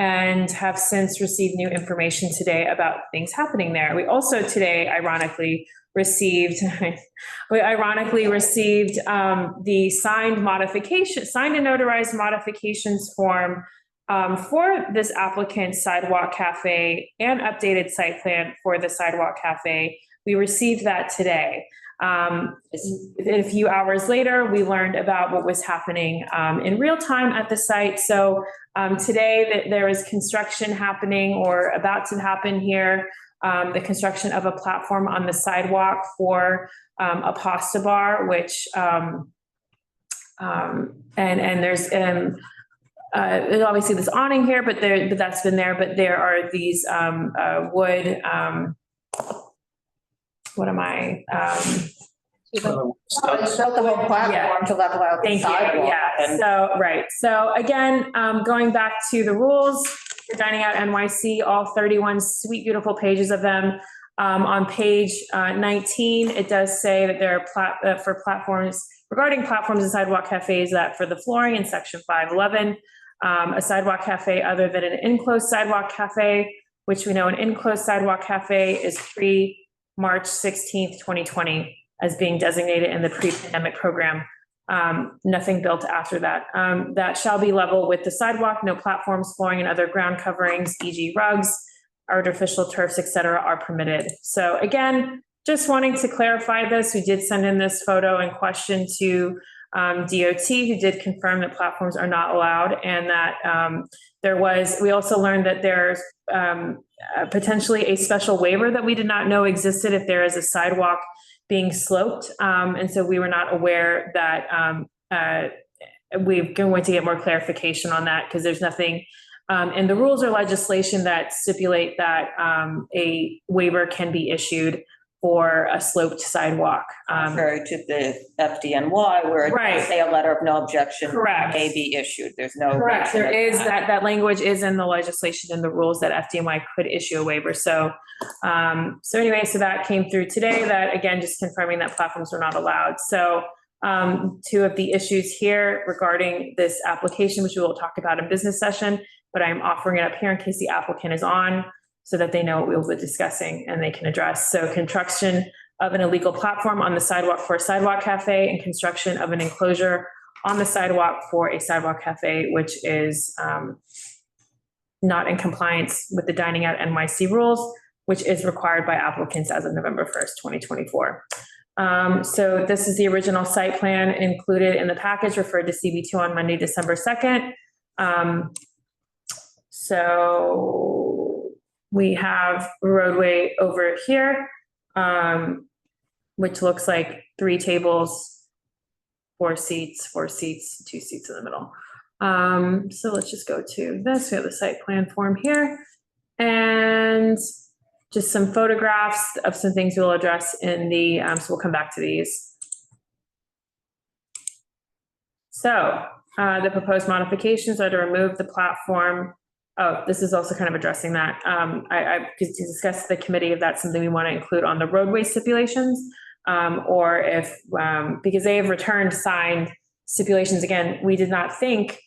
and have since received new information today about things happening there. We also today, ironically, received the signed and notarized modifications form for this applicant's Sidewalk Cafe and updated site plan for the Sidewalk Cafe. We received that today. A few hours later, we learned about what was happening in real time at the site. So today there is construction happening or about to happen here. The construction of a platform on the sidewalk for a pasta bar, which there's obviously this awning here, but that's been there. But there are these wood. What am I? Built the whole platform to level out the sidewalk. Yeah. So right. So again, going back to the rules for Dining Out NYC, all 31 sweet, beautiful pages of them. On page 19, it does say that there are for platforms regarding platforms and sidewalk cafes that for the flooring in section 511, a sidewalk cafe other than an enclosed sidewalk cafe, which we know an enclosed sidewalk cafe is pre-March 16th, 2020 as being designated in the pre-pandemic program. Nothing built after that. That shall be level with the sidewalk, no platforms, flooring, and other ground coverings, e.g. rugs, artificial turfs, et cetera, are permitted. So again, just wanting to clarify this, we did send in this photo in question to DOT, who did confirm that platforms are not allowed, and that we also learned that there's potentially a special waiver that we did not know existed if there is a sidewalk being sloped. And so we were not aware that we're going to get more clarification on that, because there's nothing in the rules or legislation that stipulate that a waiver can be issued for a sloped sidewalk. Contrary to the FDNY, where it does say a letter of no objection may be issued. There's no. Correct. There is that language is in the legislation and the rules that FDNY could issue a waiver. So anyway, so that came through today, that again, just confirming that platforms were not allowed. So two of the issues here regarding this application, which we will talk about in business session, but I'm offering it up here in case the applicant is on, so that they know what we will be discussing and they can address. So construction of an illegal platform on the sidewalk for a sidewalk cafe, and construction of an enclosure on the sidewalk for a sidewalk cafe, which is not in compliance with the Dining Out NYC rules, which is required by applicants as of November 1st, 2024. So this is the original site plan included in the package referred to CB2 on Monday, December 2nd. So we have a roadway over here, which looks like 3 tables, 4 seats, 2 seats in the middle. So let's just go to this. We have the site plan form here, and just some photographs of some things we'll address in the, so we'll come back to these. So the proposed modifications are to remove the platform. Oh, this is also kind of addressing that. I discussed the committee if that's something we want to include on the roadway stipulations, or if, because they have returned signed stipulations. Again, we did not think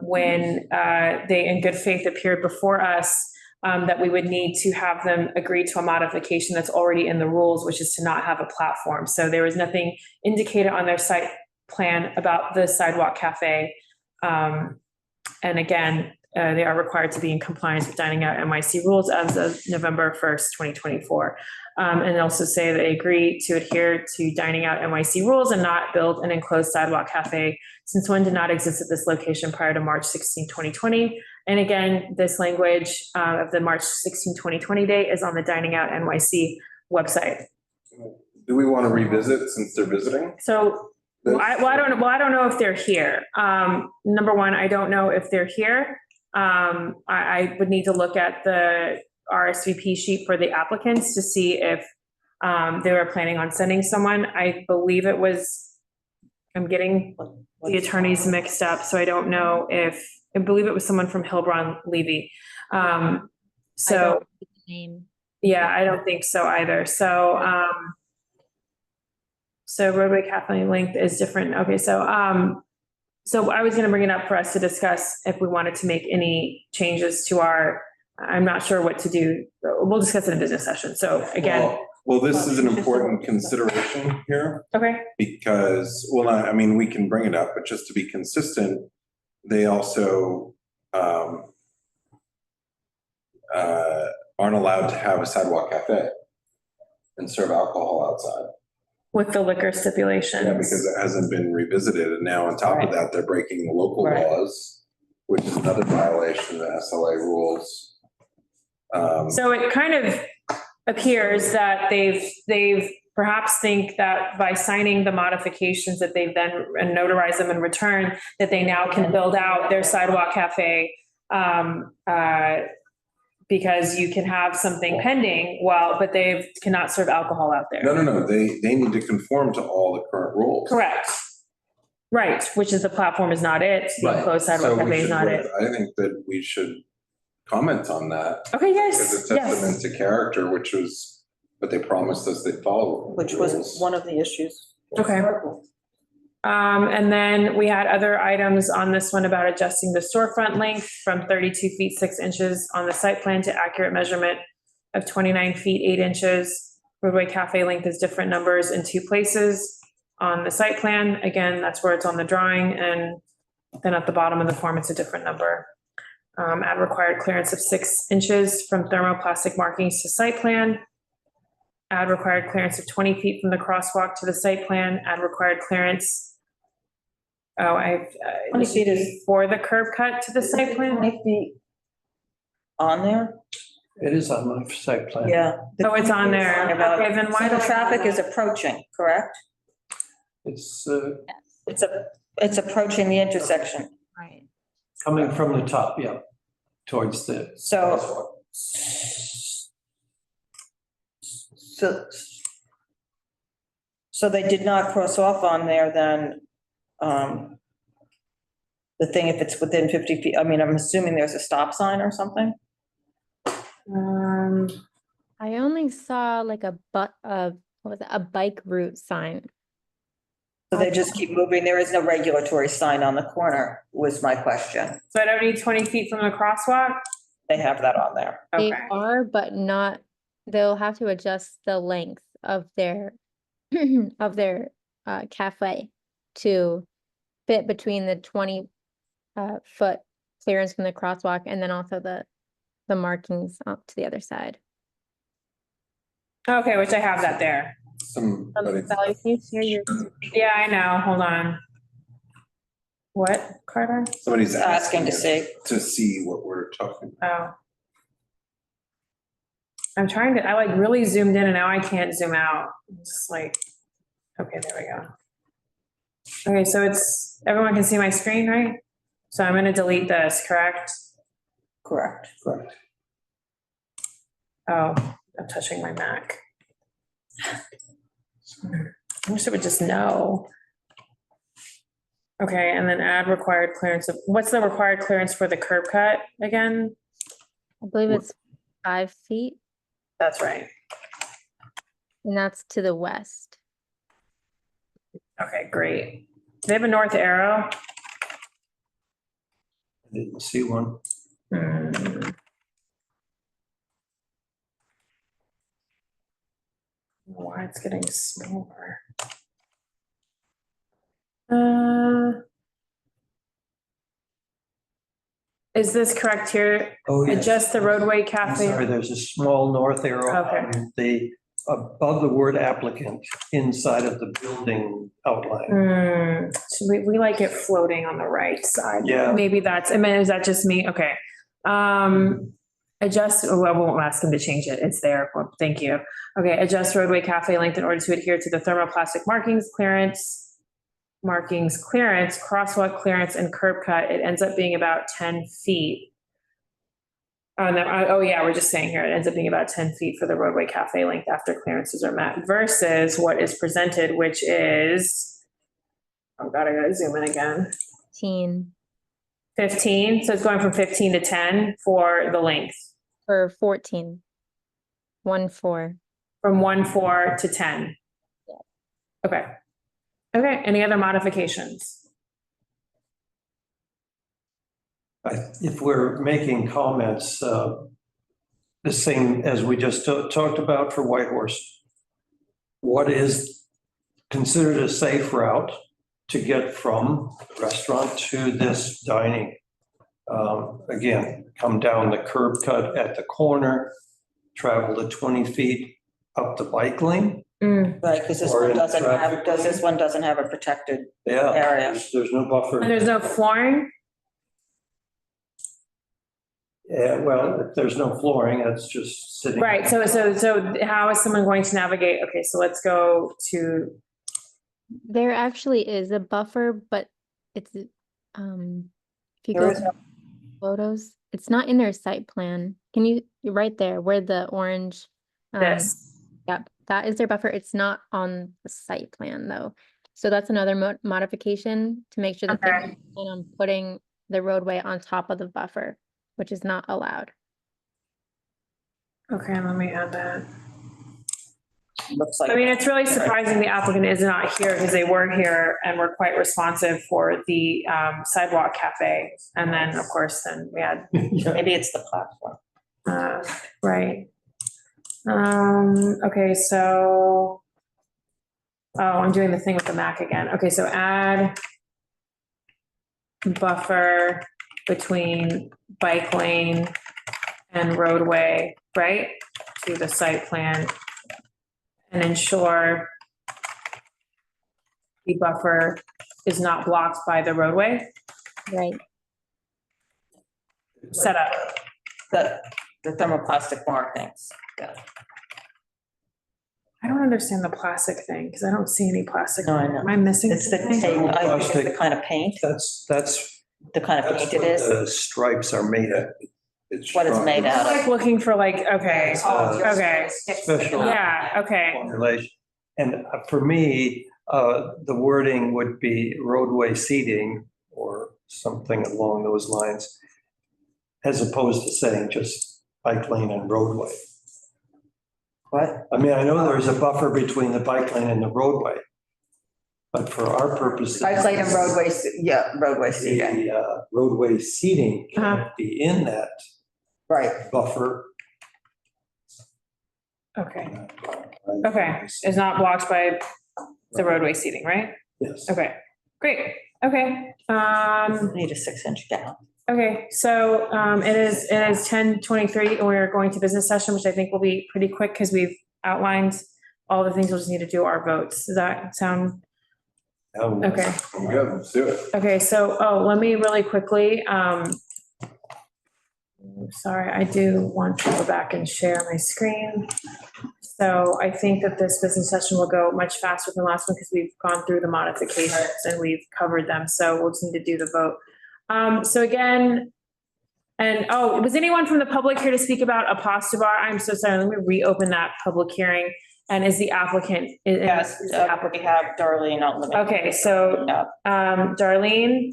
when they in good faith appeared before us that we would need to have them agree to a modification that's already in the rules, which is to not have a platform. So there was nothing indicated on their site plan about the sidewalk cafe. And again, they are required to be in compliance with Dining Out NYC rules as of November 1st, 2024. And also say they agree to adhere to Dining Out NYC rules and not build an enclosed sidewalk cafe, since one did not exist at this location prior to March 16, 2020. And again, this language of the March 16, 2020 date is on the Dining Out NYC website. Do we want to revisit since they're visiting? So, I don't know if they're here. Number one, I don't know if they're here. I would need to look at the RSVP sheet for the applicants to see if they were planning on sending someone. I believe it was, I'm getting the attorneys mixed up, so I don't know if, I believe it was someone from Hilbron Levy. So, yeah, I don't think so either. So, so roadway cafe length is different. Okay, so So I was gonna bring it up for us to discuss if we wanted to make any changes to our, I'm not sure what to do. We'll discuss it in business session. So again, Well, this is an important consideration here okay, because, well, I mean, we can bring it up, but just to be consistent, they also aren't allowed to have a sidewalk cafe and serve alcohol outside. with the liquor stipulations. Yeah, because it hasn't been revisited, and now on top of that, they're breaking the local Right. laws, which is another violation of the SLA rules. So it kind of appears that they've perhaps think that by signing the modifications that they've then and notarize them in return, that they now can build out their sidewalk cafe. Because you can have something pending, well, but they cannot serve alcohol out there. No, they need to conform to all the current rules. Correct. Right, which is the platform is not it, the Right. enclosed sidewalk So we cafe is should not it. I think that we should comment on that. Okay, Because yes, it's testament yes. to character, which was what they promised us they'd follow. Which was one of the issues. Okay. And then we had other items on this one about adjusting the storefront length from 32 feet 6 inches on the site plan to accurate measurement of 29 feet 8 inches. Roadway cafe length is different numbers in 2 places on the site plan. Again, that's where it's on the drawing, and then at the bottom of the form, it's a different number. Add required clearance of 6 inches from thermoplastic markings to site plan. Add required clearance of 20 feet from the crosswalk to the site plan. Add required clearance. Oh, 20 feet is- for the curb cut to the site plan? 20 feet on there? It is on my site plan. Yeah. Oh, it's on there. About- Okay, then why So the don't- traffic is approaching, correct? It's It's approaching the intersection. Right. coming from the top, yeah, towards the. So, so they did not cross off on there then, the thing, if it's within 50 feet, I mean, I'm assuming there's a stop sign or something? I only saw like what was it, a bike route sign. So they just keep moving, there is no regulatory sign on the corner, was my question. So I don't need 20 feet from the crosswalk? They have that on there. They Okay. are, but not, they'll have to adjust the length of their of their cafe to fit between the 20 foot clearance from the crosswalk and then also the markings up to the other side. Okay, which I have that there. Somebody, Valerie, can you share your? Yeah, I know, hold on. What, Carter? somebody's Asking asking to see. to see what we're talking about. Oh. I'm trying to, I like really zoomed in and now I can't zoom out. It's just like, okay, there we go. Okay, so it's, everyone can see my screen, right? So I'm gonna delete this, correct? Correct. Correct. Oh, I'm touching my Mac. I wish it would just know. Okay, and then add required clearance of, what's the required clearance for the curb cut again? I believe it's 5 feet, That's right. and that's to the west. Okay, great. Do they have a north arrow? I didn't see one. Why it's getting smaller. Is this correct here? Oh, yes. Adjust the roadway I'm cafe. sorry, there's a small north arrow Okay. on above the word applicant inside of the building outline. So we like it floating on the right side. Yeah. Maybe that's, I mean, is that just me? Okay. Adjust, oh, I won't ask him to change it. It's there. Well, thank you. Okay, adjust roadway cafe length in order to adhere to the thermoplastic markings, clearance, crosswalk clearance, and curb cut. It ends up being about 10 feet. Oh, no, oh yeah, we're just saying here, it ends up being about 10 feet for the roadway cafe length after clearances are met versus what is presented, which is, oh God, I gotta zoom in again. 15, so it's going from 15 to 10 for the length, Or 14. 1-4. from 1-4 to 10. Yeah. Okay. Okay, any other modifications? If we're making comments, the same as we just talked about for Whitehorse, what is considered a safe route to get from the restaurant to this dining? Again, come down the curb cut at the corner, travel the 20 feet up the bike lane. Right, because this Or one in doesn't traffic. have, this one doesn't have a protected Yeah, area. there's no buffer. And there's no flooring? Yeah, well, if there's no flooring, it's just sitting. Right, so how is someone going to navigate? Okay, so let's go to, There actually is a buffer, but it's, if you There go is to photos, it's not in their site plan. Can you, you're right there, where the orange, this. yep, that is their buffer. It's not on the site plan though. So that's another modification to make sure that they Okay. plan on putting the roadway on top of the buffer, which is not allowed. Okay, let me add that. Looks like. I mean, it's really surprising the applicant is not here because they were here and were quite responsive for the Sidewalk Cafe. And then, of course, then we had, Yeah. Maybe it's the platform. right. Okay, so, oh, I'm doing the thing with the Mac again. Okay, so add buffer between bike lane and roadway, right? To the site plan. And ensure the buffer is not blocked by the roadway Right. setup. The thermoplastic markings. Yeah. I don't understand the plastic thing because I don't see any plastic. No, I know. Am I missing It's the something? paint, I think it's the Plastic. kind of paint, That's the kind of that's paint it what is, the stripes are made of. It's what it's strong. made out I'm of. like looking for like, okay, okay, Special yeah, okay. formulation. And for me, the wording would be roadway seating or something along those lines, as opposed to saying just bike lane and roadway. What? I mean, I know there's a buffer between the bike lane and the roadway, but for our purposes. Bike lane and roadway, roadway seating, The roadway seating can be in that right. buffer. Okay, okay. It's not blocked by the roadway seating, right? Yes. Okay, great. Okay. Need a 6-inch gap. Okay, so it is 10:23 and we're going to business session, which I think will be pretty quick because we've outlined all the things we'll just need to do our votes. Does that sound okay? Good, let's do it. Okay, so, let me really quickly, sorry, I do want to go back and share my screen. So I think that this business session will go much faster than the last one because we've gone through the modifications and we've covered them. So we'll just need to do the vote. So again, and, was anyone from the public here to speak about a pasta bar? I'm so sorry, let me reopen that public hearing. And is the applicant? Yes, is the we have Darlene Unlimited. Okay, so, Darlene,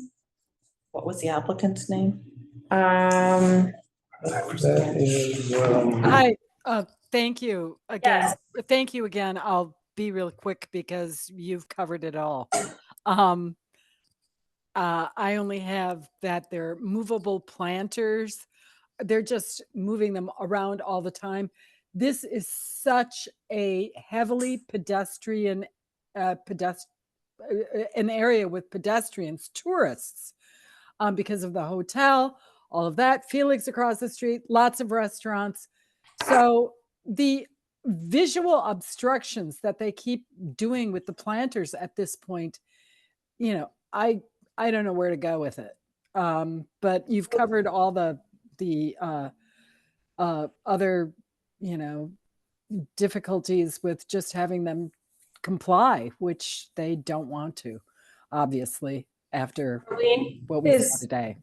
What was the applicant's name? That is, Hi, thank you again. Yes. Thank you again. I'll be real quick because you've covered it all. I only have that they're movable planters. They're just moving them around all the time. This is such a heavily pedestrian, an area with pedestrians, tourists, because of the hotel, all of that. Felix across the street, lots of restaurants. So the visual obstructions that they keep doing with the planters at this point, I don't know where to go with it. But you've covered all the other, difficulties with just having them comply, which they don't want to, obviously, after what we saw today.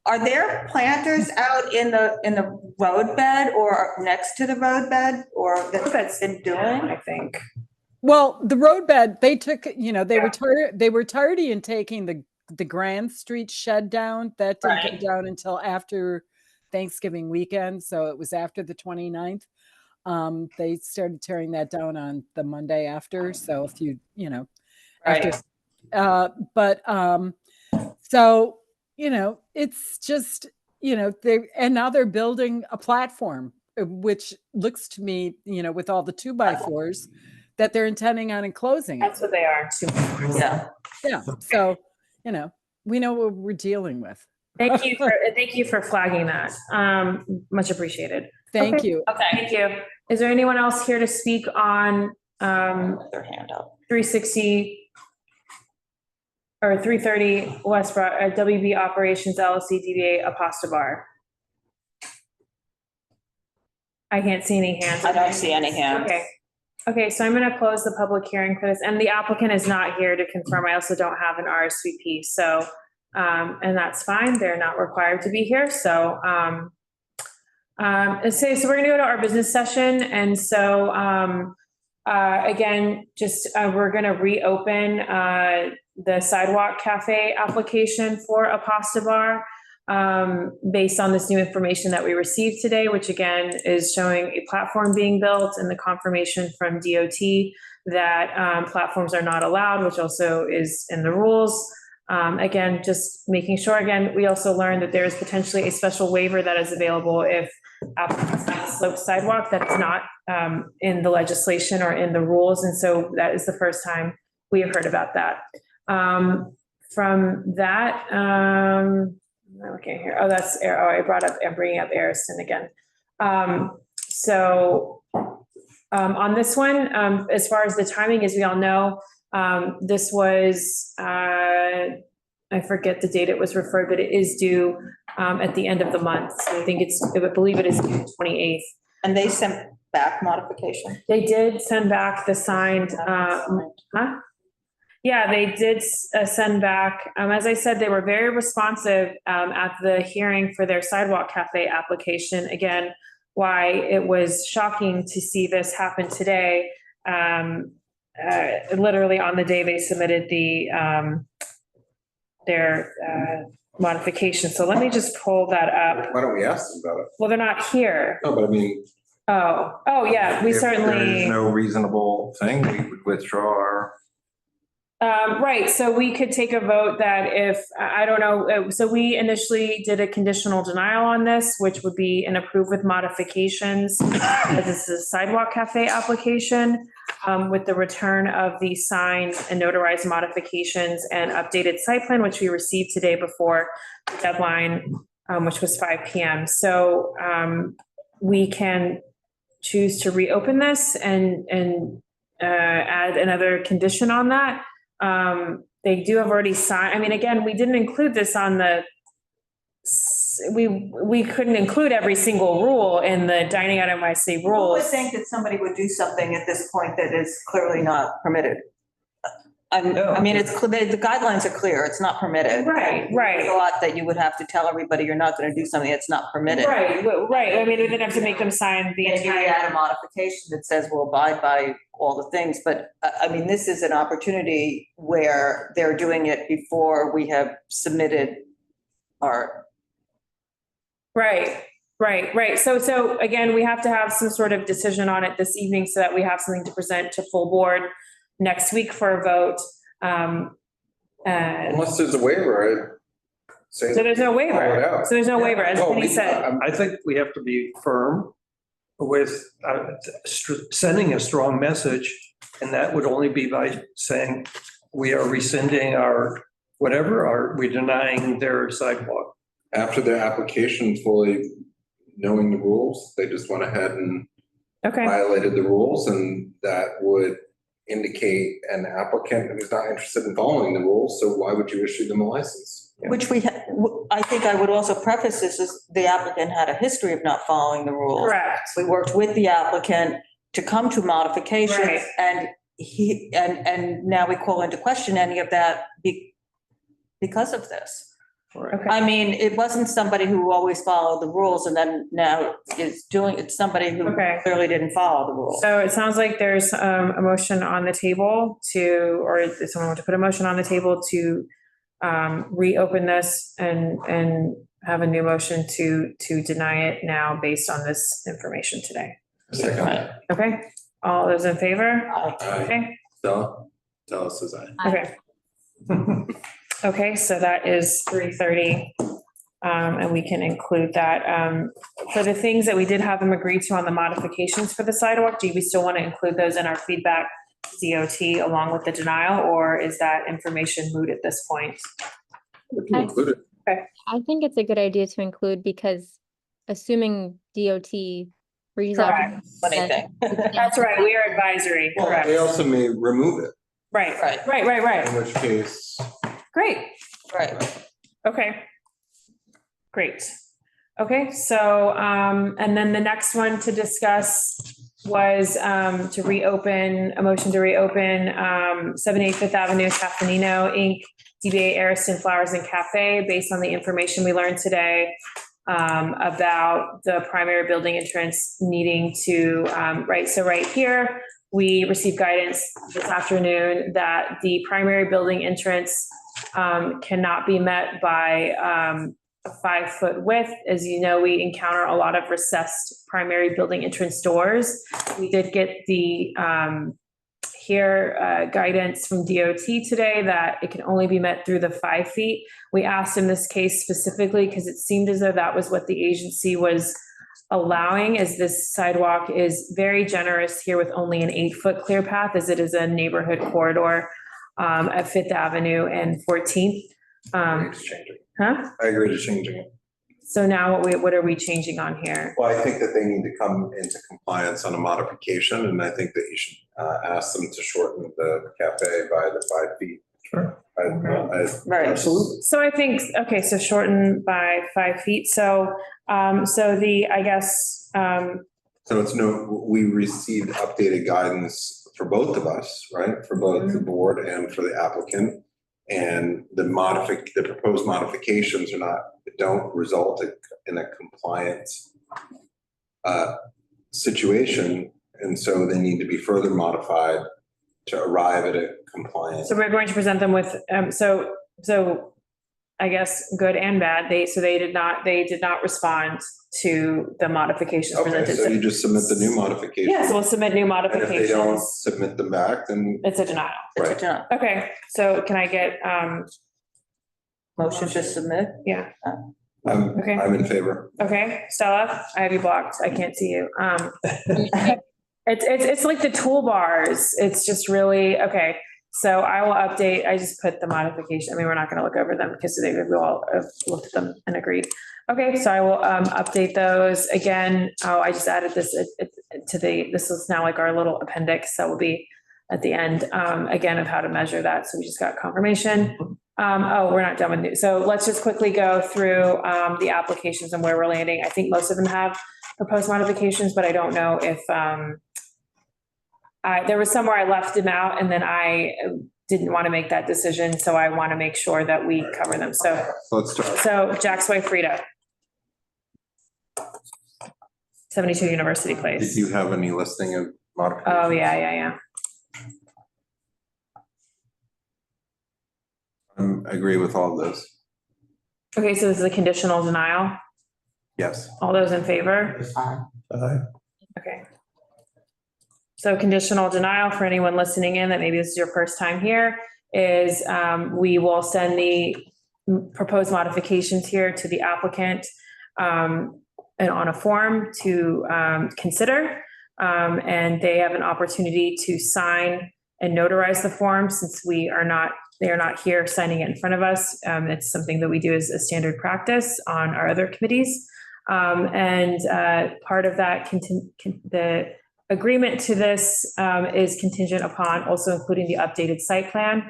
Are there planters out in the roadbed or next to the roadbed or that's been doing? I think. Well, the roadbed, they took, they were tardy in taking the Grand Street shed down. That didn't come down until after Thanksgiving weekend. So it was after the 29th. They started tearing that down on the Monday after. So if you, after, so, it's just, and now they're building a platform, which looks to me, with all the 2x4s, that they're intending on enclosing it. That's what they are. Yeah. Yeah. So, we know what we're dealing with. Thank you for flagging that. Much appreciated. Thank Okay. you. Okay, thank you. Is there anyone else here to speak on Their hand up. 360 or 330 West WB Operations LLC DBA Apasta Bar? I can't see any hands. I don't see any hands. Okay, so I'm going to close the public hearing for this, and the applicant is not here to confirm. I also don't have an RSVP, so, and that's fine. They're not required to be here, so, so we're going to go to our business session, and so, again, just, we're going to reopen, the Sidewalk Cafe application for a pasta bar, based on this new information that we received today, which again is showing a platform being built and the confirmation from DOT that, platforms are not allowed, which also is in the rules. Again, just making sure, again, we also learned that there is potentially a special waiver that is available if applicants have a sloped sidewalk that is not, in the legislation or in the rules. And so that is the first time we have heard about that. From that, I'm looking here. Oh, that's, I brought up, I'm bringing up Ariston again. So on this one, as far as the timing, as we all know, this was, I forget the date it was referred, but it is due at the end of the month. So I believe it is due 28th. And they sent back modification? They did send back the signed, Yeah, they did send back. As I said, they were very responsive at the hearing for their Sidewalk Cafe application. Again, why it was shocking to see this happen today. Literally on the day they submitted their modification. So let me just pull that up. Why don't we ask them about it? Well, they're not here. No, but I mean. Oh, yeah, we if there certainly. is no reasonable thing, we would withdraw our. Right, so we could take a vote that if, I don't know, so we initially did a conditional denial on this, which would be an approved with modifications. As this is a Sidewalk Cafe application, with the return of the signed and notarized modifications and updated site plan, which we received today before the deadline, which was 5 p.m. So we can choose to reopen this and add another condition on that. They do have already signed. I mean, again, we didn't include this on the, we couldn't include every single rule in the dining out NYC Who rules. would think that somebody would do something at this point that is clearly not permitted? I mean, it's, the guidelines are clear. It's not permitted. Right. There's a lot that you would have to tell everybody you're not going to do something that's not permitted. Right. I mean, we didn't have to make them sign the Maybe entire. add a modification that says we'll abide by all the things, but I mean, this is an opportunity where they're doing it before we have submitted our. Right. So again, we have to have some sort of decision on it this evening so that we have something to present to full board next week for a vote. Unless there's a waiver, So there's no waiver. So there's no waiver, as Penny said. I think we have to be firm with sending a strong message, and that would only be by saying we are rescinding our, we're denying their sidewalk. After their application fully knowing the rules, they just went ahead and violated the rules, and that would indicate an applicant who's not interested in following the rules. So why would you issue them a license? Which I think I would also preface this as the applicant had a history of not following the rules. Correct. We worked with the applicant to come to modifications, Right. and and now we call into question any of that because of this. Okay. I mean, it wasn't somebody who always followed the rules and then now is doing, it's somebody who clearly didn't follow the rules. So it sounds like there's a motion on the table to, or if someone want to put a motion on the table to reopen this and have a new motion to deny it now based on this information today. Second. Okay, all those in favor? Aye. Okay, Stella says aye. okay. Okay, so that is 330 And we can include that. For the things that we did have them agree to on the modifications for the sidewalk, do we still want to include those in our feedback DOT along with the denial, or is that information moot at this point? We can include it. I think it's a good idea to include because assuming DOT resolves. Correct. Anything. That's right, we are advisory, Well, correct. they also may remove it, Right, Right. right. in which case, Great, Right. okay. Great. Okay, so, and then the next one to discuss was to reopen, a motion to reopen 78 Fifth Avenue, Cafanino Inc., DBA Ariston Flowers and Cafe, based on the information we learned today about the primary building entrance needing to, so right here, we received guidance this afternoon that the primary building entrance cannot be met by a 5-foot width. As you know, we encounter a lot of recessed primary building entrance doors. We did get the guidance from DOT today that it can only be met through the 5 feet. We asked in this case specifically because it seemed as though that was what the agency was allowing, as this sidewalk is very generous here with only an 8-foot clear path, as it is a neighborhood corridor at Fifth Avenue and 14th. I agree to changing it. So now what are we changing on here? Well, I think that they need to come into compliance on a modification, and I think that you should ask them to shorten the cafe by the 5 feet. Sure. Right. Absolutely. So I think, okay, so shorten by 5 feet. So, I guess, So it's we received updated guidance for both of us, right? For both the board and for the applicant. And the proposed modifications don't result in a compliance situation. And so they need to be further modified to arrive at a compliance. so we're going to present them with, so I guess good and bad. They did not respond to the modifications Okay, presented. so you just submit the new modification. Yes, we'll submit new And if they don't modifications. submit them back, then It's a denial. right. Okay, so can I get, Motion to submit? yeah, I'm Okay. in favor. okay, Stella, I have you blocked. I can't see you. It's like the toolbars. It's just really, okay. So I will update, I just put the modification. I mean, we're not going to look over them because we all have looked at them and agreed. Okay, so I will update those again. Oh, I just added this this is now like our little appendix that will be at the end, again, of how to measure that. So we just got confirmation. We're not done with new. So let's just quickly go through the applications and where we're landing. I think most of them have proposed modifications, but I don't know if there was somewhere I left them out and then I didn't want to make that decision. So I want to make sure that we cover them. So Let's start. So Jack's Way, Freda. 72 University Did Place. you have any listing of modifications? Oh, yeah. I agree with all of those. Okay, so this is a conditional denial. Yes. All those in favor? Okay. So conditional denial for anyone listening in that maybe this is your first time here is we will send the proposed modifications here to the applicant and on a form to consider. And they have an opportunity to sign and notarize the form since they are not here signing it in front of us. It's something that we do as a standard practice on our other committees. And part of that, the agreement to this is contingent upon also including the updated site plan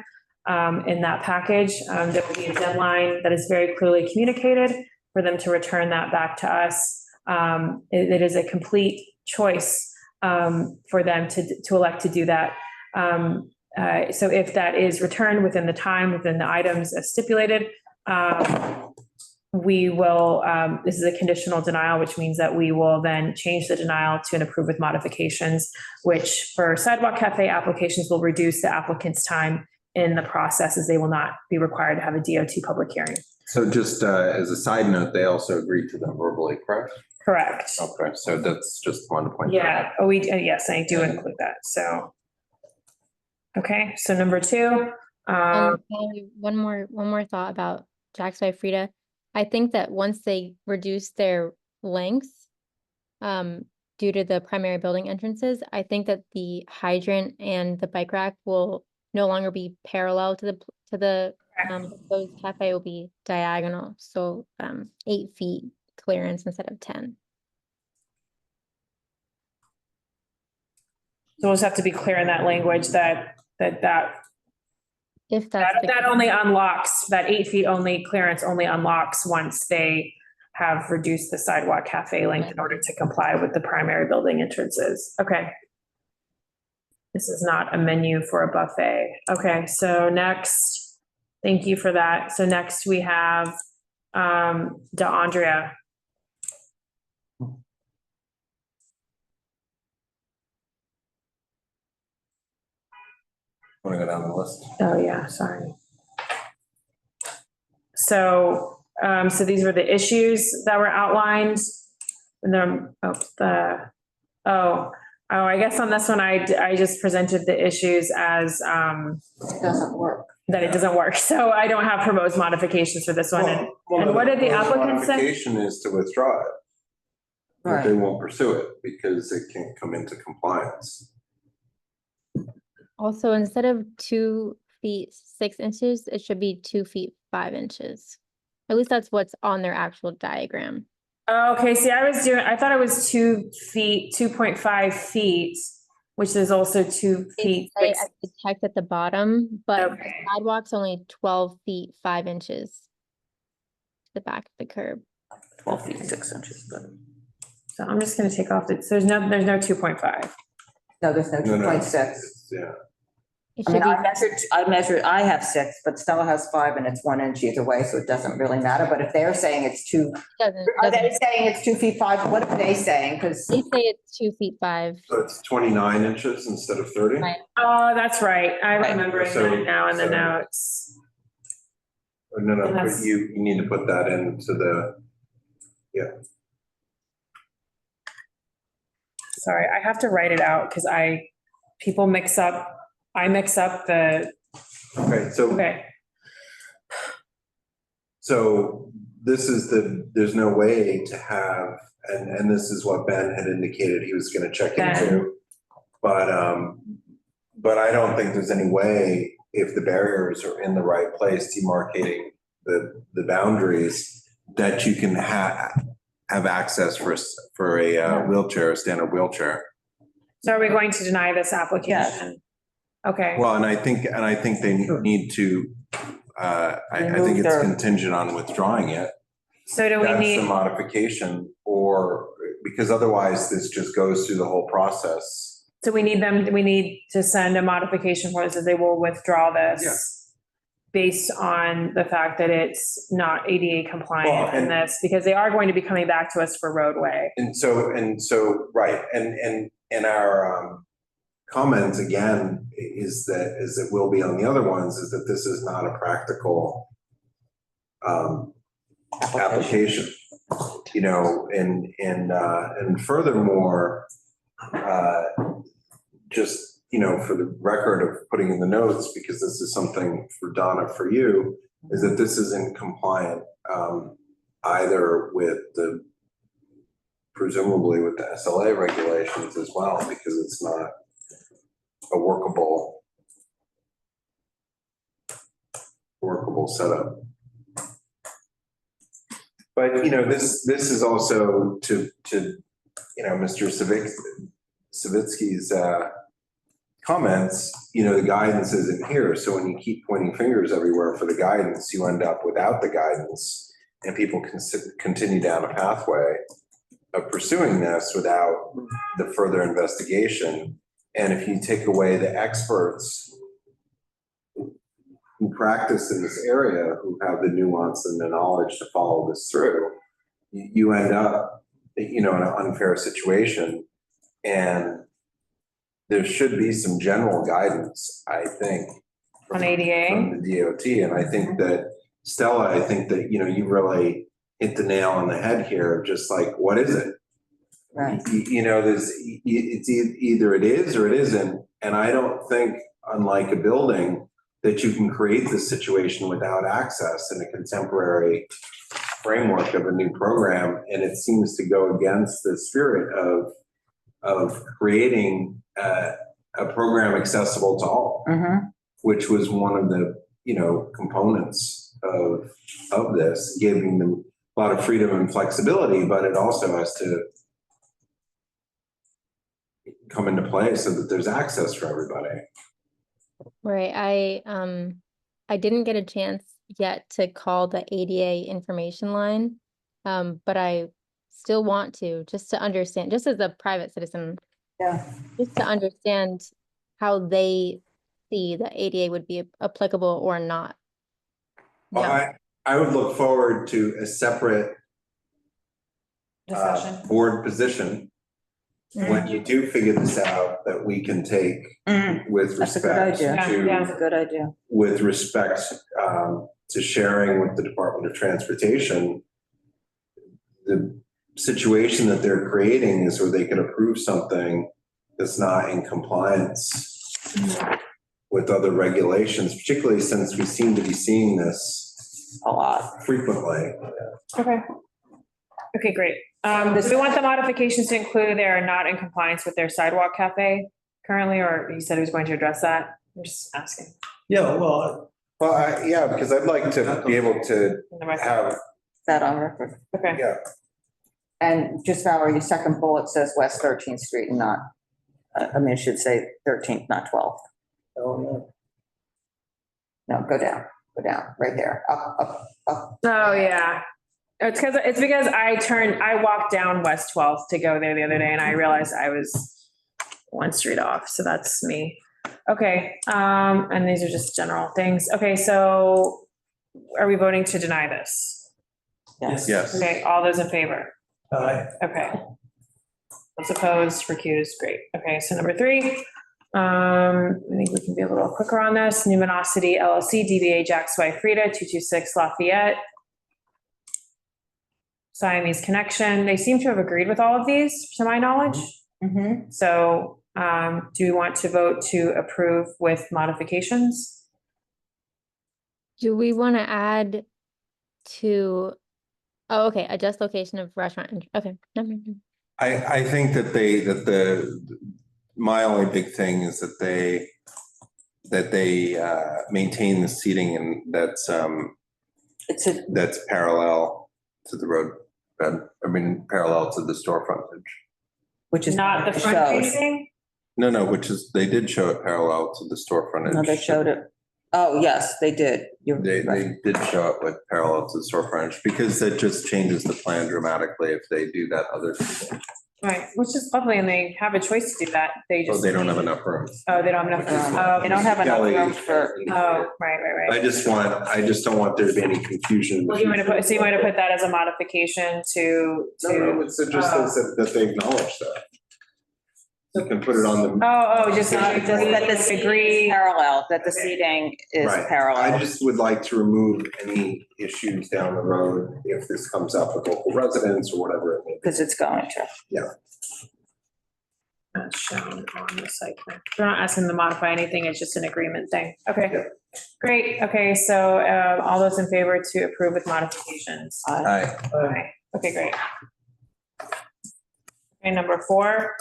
in that package. There will be a deadline that is very clearly communicated for them to return that back to us. It is a complete choice for them to elect to do that. So if that is returned within the items as stipulated, we will, this is a conditional denial, which means that we will then change the denial to an approved with modifications, which for Sidewalk Cafe applications will reduce the applicant's time in the process as they will not be required to have a DOT public hearing. So just as a side note, they also agreed to them verbally, correct? Correct. Okay, so that's just one point. Yeah, yes, I do include that, so. Okay, so number 2. And one more thought about Jack's Way, Freda. I think that once they reduce their length, due to the primary building entrances, I think that the hydrant and the bike rack will no longer be parallel to the proposed cafe, will be diagonal, so 8 feet clearance instead of 10. So we'll just have to be clear in that language that If that's the that only unlocks, that 8 feet only clearance only unlocks once they have reduced the sidewalk cafe length in order to comply with the primary building entrances. Okay. This is not a menu for a buffet. Okay, so next, thank you for that. So next we have Andrea. Want to go down the list? Oh, yeah, sorry. So, so these were the issues that were outlined. And then, I guess on this one, I just presented the issues as, It doesn't work. that it doesn't work. So I don't have proposed modifications for this one. And what did the applicant say? Modification is to withdraw it. But they Right. won't pursue it because it can't come into compliance. Also, instead of 2 feet 6 inches, it should be 2 feet 5 inches. At least that's what's on their actual diagram. Okay, see, I thought it was 2 feet, 2.5 feet, which is also 2 feet. They say at the text at the bottom, but the Okay. sidewalk's only 12 feet 5 inches to the back of the curb. 12 feet 6 inches, but So I'm just gonna take off so there's no 2.5. no, there's no No, no, 2.6. Yeah. It I should mean, be, I have 6, but Stella has 5 and it's 1 inch either way, so it doesn't really matter. But if they're saying it's are they saying it's 2 feet 5? What are they saying? Because they say it's 2 feet 5. So it's 29 inches instead of 30? Right. Oh, that's right. I Right. remember So- that now in the so- notes. No, but That's- you need to put that into the, Sorry, I have to write it out because I mix up the, okay, so. okay. So this is there's no way to have, and this is what Ben had indicated he was gonna check into. But I don't think there's any way, if the barriers are in the right place, demarcating the boundaries, that you can have access for a wheelchair, a standard wheelchair. So are we going to deny this application? Okay, Well, and I think they need to, I think it's contingent on withdrawing it. so do we That's the need, modification, or, because otherwise this just goes through the whole process. so we need to send a modification for this, as they will withdraw this Yeah. based on the fact that it's not ADA compliant Well, in and- this, because they are going to be coming back to us for roadway. And so, right, and our comments again is that will be on the other ones, is that this is not a practical application, you know, and furthermore, just, you know, for the record of putting in the notes, because this is something for Donna, for you, is that this isn't compliant either with presumably with the SLA regulations as well, because it's not a workable setup. But, you know, this is also to, you know, Mr. Savitsky's comments, you know, the guidance isn't here. So when you keep pointing fingers everywhere for the guidance, you end up without the guidance, and people can continue down a pathway of pursuing this without the further investigation. And if you take away the experts who practice in this area, who have the nuance and the knowledge to follow this through, you end up, you know, in an unfair situation. And there should be some general guidance, I think. On ADA? From the DOT. And I think that, Stella, I think that, you know, you really hit the nail on the head here, just like, what is it? right. You know, it's either it is or it isn't. And I don't think, unlike a building, that you can create this situation without access in a contemporary framework of a new program, and it seems to go against the spirit of creating a program accessible to all, which was one of the, components of this, giving them a lot of freedom and flexibility, but it also has to come into play so that there's access for everybody. Right, I didn't get a chance yet to call the ADA information line, but I still want to, just to understand, just as a private citizen. Yeah. Just to understand how they see the ADA would be applicable or not. Well, I would look forward to a separate Discussion. board position when you do figure this out, that we can take with That's a good respect idea. Yeah. to, That's a good idea. with respect to sharing with the Department of Transportation. The situation that they're creating is where they can approve something that's not in compliance with other regulations, particularly since we seem to be seeing this A lot. frequently. Okay. Okay, great. Do we want the modifications to include they're not in compliance with their sidewalk cafe currently, or he said he was going to address that? I'm just asking. Yeah, well, Yeah, because I'd like to be able to In the record. have, That on record. Okay, yeah, And just Valerie, your second bullet says West 13th Street and not, it should say 13th, not 12th. oh, No, go down, right there, up. oh, yeah. It's because I walked down West 12th to go there the other day and I realized I was one street off, so that's me. Okay, and these are just general things. Okay, so are we voting to deny this? yes. Okay, all those in favor? Okay. Those opposed, recused, great. Okay, so number 3, I think we can be a little quicker on this. Numinosity LLC, DBA Jack's Wife Freda, 226 Lafayette. Siamese Connection. They seem to have agreed with all of these, to my knowledge. So do we want to vote to approve with modifications? Do we want to add to, oh, okay, adjust location of restaurant, okay. Never mind. I think that my only big thing is that they maintain the seating and that's parallel to the road bed. I mean, parallel to the store frontage. Which is. Not the front shows. facing? No, they did show it parallel to the store frontage. No, they showed it. Oh, yes, they did. You're They right. did show it with parallel to the store frontage because that just changes the plan dramatically if they do that other thing. Right, which is lovely, and they have a choice to do that. They Oh, just. they don't have enough room. Oh, they don't have enough room. Oh, They don't have enough room for. Oh, right. I just don't want there to be any confusion. Well, you want to put that as a modification to. No, it's just that they acknowledge that. You can put it on the. Just Just that the seating agree. is parallel, that the seating is Right. I parallel. just would like to remove any issues down the road if this comes up with local residents or whatever it may be. Because it's going to. That's shown on the site plan. They're not asking to modify anything, it's just an agreement thing. Okay, Yeah. great. Okay, so all those in favor to approve with modifications? Aye. Aye. Okay, great. Okay, number 4,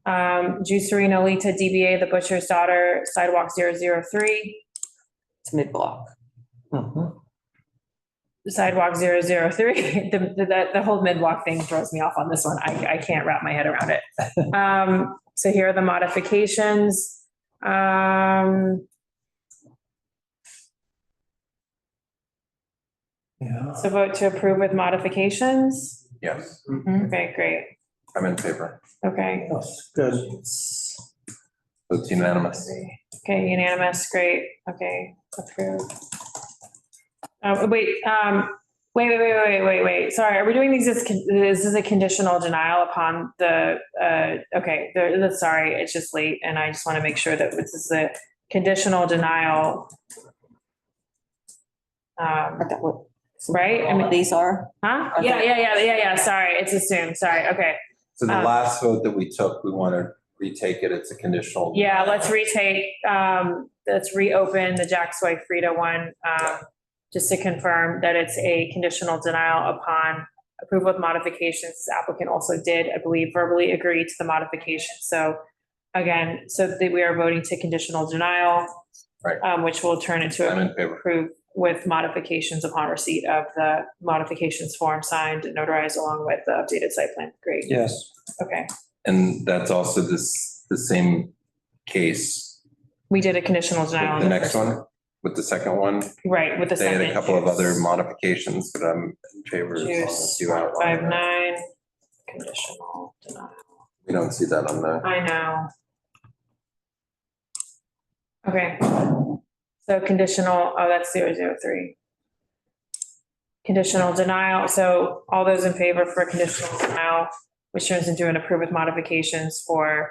Juicerie Nolita, DBA The Butcher's Daughter, Sidewalk 003. It's mid-block. Sidewalk 003, the whole mid-walk thing throws me off on this one. I can't wrap my head around it. So here are the modifications. So vote to approve with modifications. Yes, Okay, great. I'm in favor. Okay. that's good. So it's unanimous. Okay, unanimous, great. Okay, approved. Wait. Sorry, are we doing these as, this is a conditional denial upon the, okay, sorry, it's just late and I just want to make sure that this is a conditional denial. Right? I mean, These are? huh? Yeah, sorry, it's assumed, sorry, okay. So the last vote that we took, we want to retake it. It's a conditional. Yeah, let's retake, let's reopen the Jack's Wife Freda one, just to confirm that it's a conditional denial upon approval with modifications. This applicant also did, I believe, verbally agree to the modification. So again, so that we are voting to conditional denial, Right. which will turn into I'm in favor. approve with modifications upon receipt of the modifications form signed and notarized along with the updated site plan. Great. Yes. Okay. And that's also the same case, We did a conditional denial. on the next first one, with the second one. Right, with the They second. had a couple of juice. other modifications, but I'm in favor as long as Juice, you outline that. 159, conditional denial. We don't see that on the, I know. Okay. So conditional, oh, that's 003. Conditional denial, so all those in favor for conditional denial, which turns into an approved with modifications for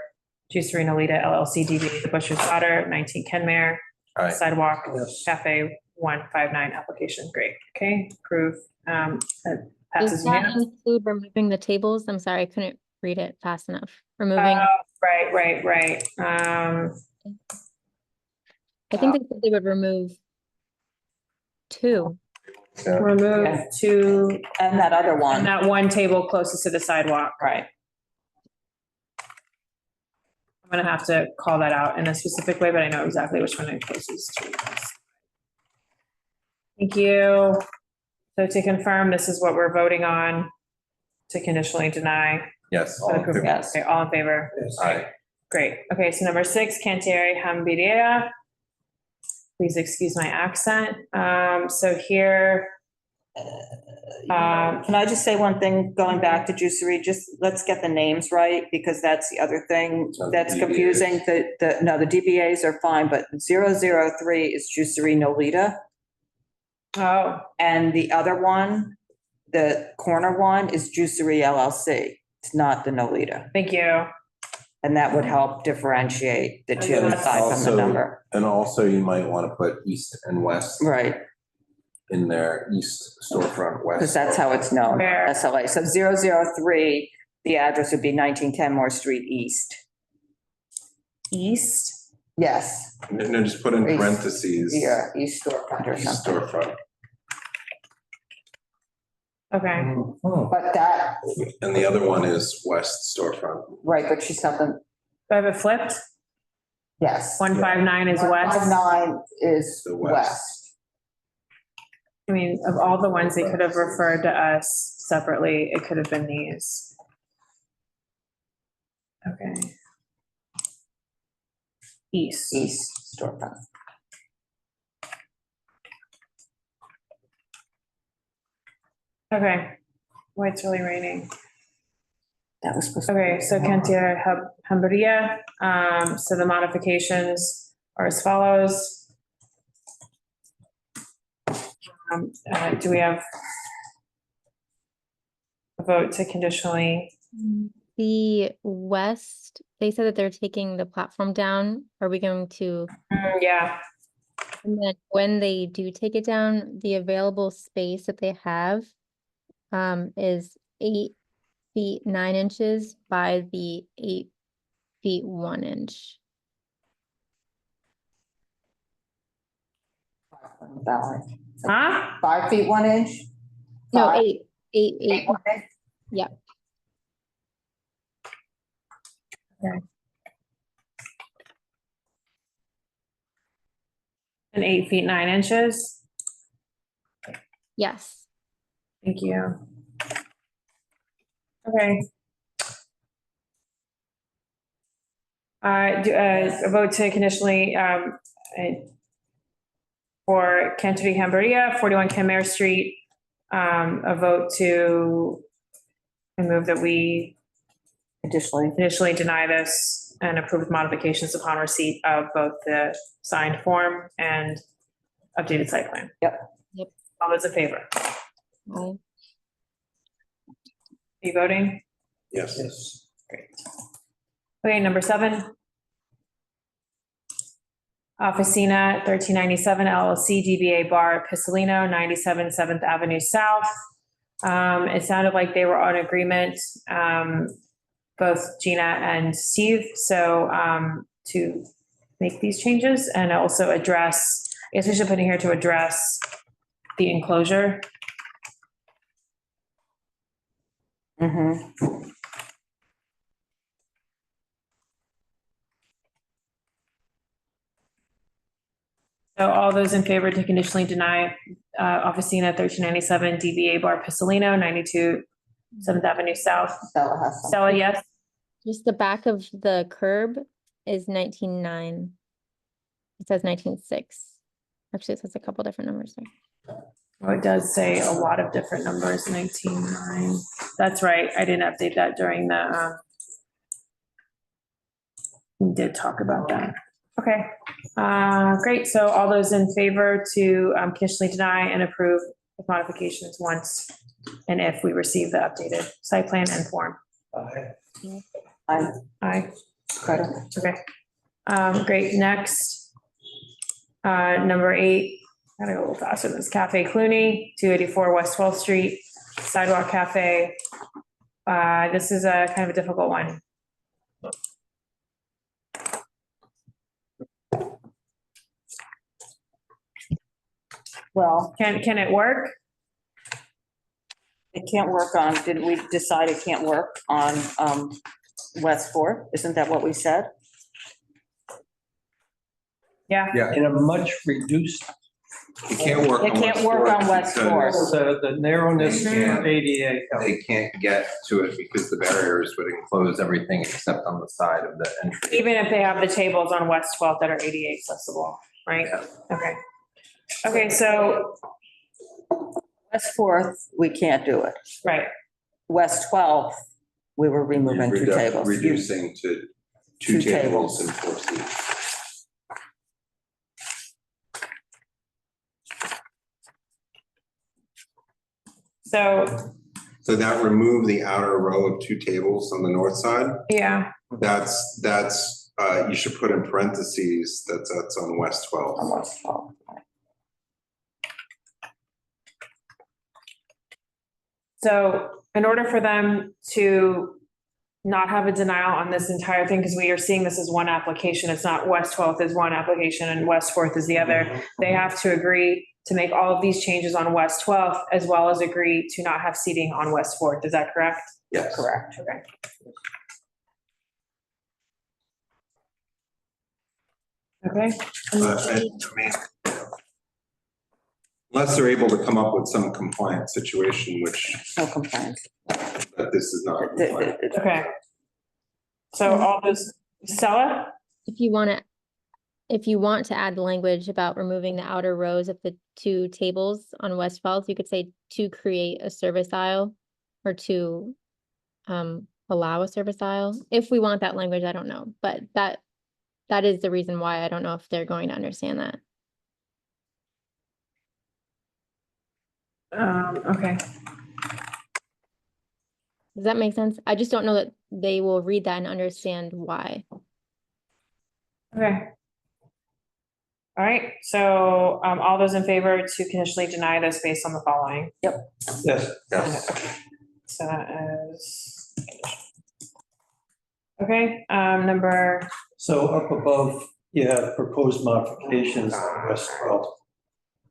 Juicerie Nolita LLC DBA The Butcher's Daughter, 19 Kenmare, Aye. Sidewalk, Yes. Cafe 159 application, great, okay, approve. That Does passes that unanimously. include removing the tables? I'm sorry, I couldn't read it fast enough. Removing, Right. I think they said they would remove two. yeah, Remove Yeah. two, And that other and one, that one table closest to the sidewalk. right. I'm gonna have to call that out in a specific way, but I know exactly which one it closest to. Thank you. So to confirm, this is what we're voting on to conditionally deny. yes, all in favor. Yes. Okay, all in favor? Yes. Aye. Great. Okay, so number 6, Cantiere Hambirreria. Please excuse my accent. So here, Can I just say one thing, going back to Juicerie, just let's get the names right, because that's the other thing So the that's DBAs. confusing. No, the DBAs are fine, but 003 is Juicerie Nolita. oh, And the other one, the corner one, is Juicerie LLC. It's not the Nolita. thank you. And that would help differentiate the two And aside from the also- number. And also you might want to put east and west Right, in there, east storefront, west. because that's how it's known, Where? SLA. So 003, the address would be 19 Kenmore Street East. East? Yes, No, just put in East. parentheses. yeah, East Storefront or East something. storefront. Okay, Mhm. But that, And the other one is west storefront. right, but she's something, do I have it flipped? yes. 159 is west? 159 is The west. west. I mean, of all the ones they could have referred to us separately, it could have been these. Okay. East. East Storefront. Okay. Why it's really raining. That was supposed to. Okay, so Cantiere Hambirreria, so the modifications are as follows. Do we have a vote to conditionally? The west, they said that they're taking the platform down. Are we going to, Yeah, and then when they do take it down, the available space that they have is 8 feet 9 inches by the 8 feet 1 inch. Ballot. huh? 5 feet 1 inch? No, Five. 8. 1 inch? Yeah. And 8 feet 9 inches? Yes. Thank you. Okay. A vote to conditionally, for Cantiere Hambirreria, 41 Kenmare Street, a vote to, I move that we Additionally, initially deny this and approve with modifications upon receipt of both the signed form and updated site plan. Yep. Yep. All those in favor? Aye. Are you voting? Yes. Yes. Great. Okay, number 7. Officina 1397 LLC DBA Bar Pisellino, 97 7th Avenue South. It sounded like they were on agreement, both Gina and Steve, so to make these changes and also address, I guess we should put in here to address the enclosure. Mm-hmm. So all those in favor to conditionally deny Officina 1397 DBA Bar Pisellino, 92 7th Avenue South. Stella, yes? Just the back of the curb is 19.9. It says 19.6. Actually, it says a couple different numbers there. Oh, it does say a lot of different numbers, 19.9. That's right. I didn't update that during the, we did talk about that. Okay, great. So all those in favor to conditionally deny and approve with modifications once and if we receive the updated site plan and form. Aye. Okay. Great. Next, number 8. Gotta go a little faster than this. Cafe Cluny, 284 West 12th Street, Sidewalk Cafe. This is a kind of a difficult one. Well, Can it work? it can't work on, didn't we decide it can't work on West 4th? Isn't that what we said? Yeah. Yeah, In a much reduced, it can't work. It can't work on West because 4th. so the narrowness of ADA. They can't get to it because the barriers would enclose everything except on the side of the entry. Even if they have the tables on West 12th that are ADA accessible, right? Yeah. Okay. Okay, so, West 4th, we can't do it. right, West 12th, we were removing 2 tables. Reducing to Two 2 tables and 4 seats. so, that remove the outer row of 2 tables on the north side. yeah, That's, you should put in parentheses, that's on West 12. On West 12th. so in order for them to not have a denial on this entire thing, because we are seeing this as one application, it's not West 12th is one application and West 4th is the other. They have to agree to make all of these changes on West 12th, as well as agree to not have seating on West 4th. Is that correct? Yes. Correct. Okay. Okay. I mean, unless they're able to come up with some compliant situation, which No complaints. that this is not compliant. Okay. So all those, Stella? If you want to add the language about removing the outer rows of the 2 tables on West 12th, you could say to create a service aisle or to allow a service aisle. If we want that language, I don't know, but that is the reason why. I don't know if they're going to understand that. Okay. Does that make sense? I just don't know that they will read that and understand why. Okay. All right, so all those in favor to conditionally deny this based on the following? Yep. Yes. Yes. So that is. Okay, number, So up above, you have proposed modifications on West 12th.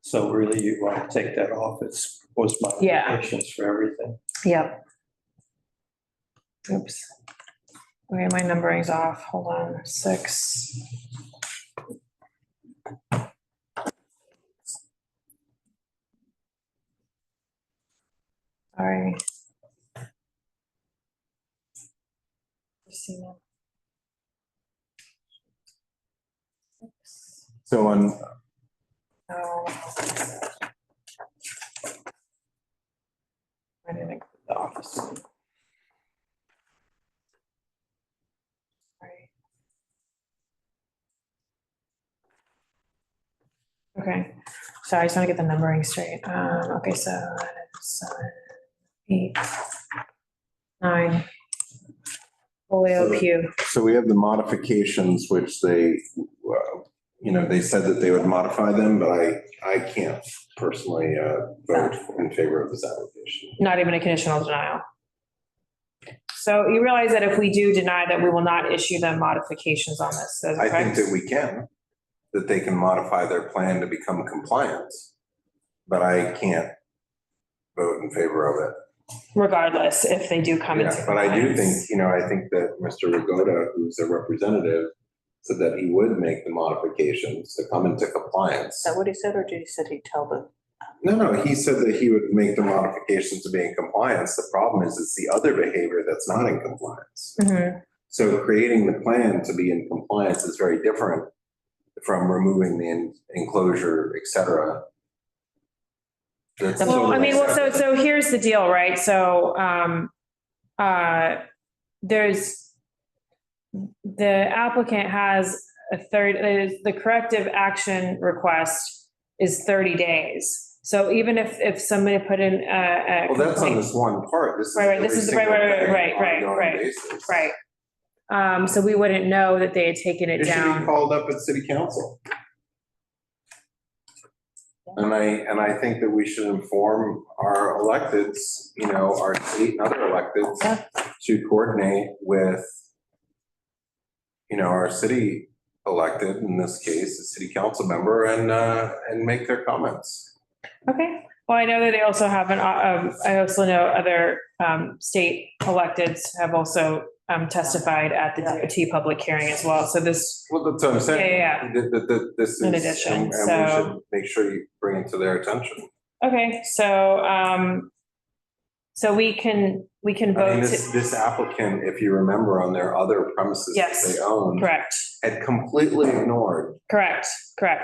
So really you want to take that off. It's proposed modifications for everything. yep. Oops. Okay, my numbering's off. Hold on, 6. Sorry. Officina. 6. So on, No. I didn't include the office. Sorry. Okay, so I just want to get the numbering straight. Okay, so 7, 8, 9. Olio Pew. so we have the modifications, which they, they said that they would modify them, but I can't personally vote in favor of this application. Not even a conditional denial. So you realize that if we do deny that, we will not issue them modifications on this, is that I think correct? that we can, that they can modify their plan to become compliant. but I can't vote in favor of it. regardless if they do come into Yeah, but I do compliance. think, I think that Mr. Rigoda, who's a representative, said that he would make the modifications to come into compliance. Is that what he said, or did he said he'd tell the? No, he said that he would make the modifications to be in compliance. The problem is it's the other behavior that's not in compliance. Mhm. So creating the plan to be in compliance is very different from removing the enclosure, et cetera. That's Well, I totally mean, well, separate. so here's the deal, right? So, there's, the applicant has the corrective action request is 30 days. So even if somebody put in a Well, that's on complaint- this one part. This is. Right, this every is, single thing, ongoing right, basis. right. So we wouldn't know that they had taken it It should be down. called up at city council. And I think that we should inform our electeds, our state and other electeds to coordinate with, our city elected, in this case, a city council member, and make their comments. Okay, well, I know that they also have I also know other state electeds have also testified at the DOT public hearing as well, so this, Well, that's what I'm saying. Yeah. This is. In addition, and we so- should make sure you bring it to their attention. okay, so we can I mean, vote this applicant, if you remember, on their other premises that Yes. they own, correct, had completely ignored, correct, right,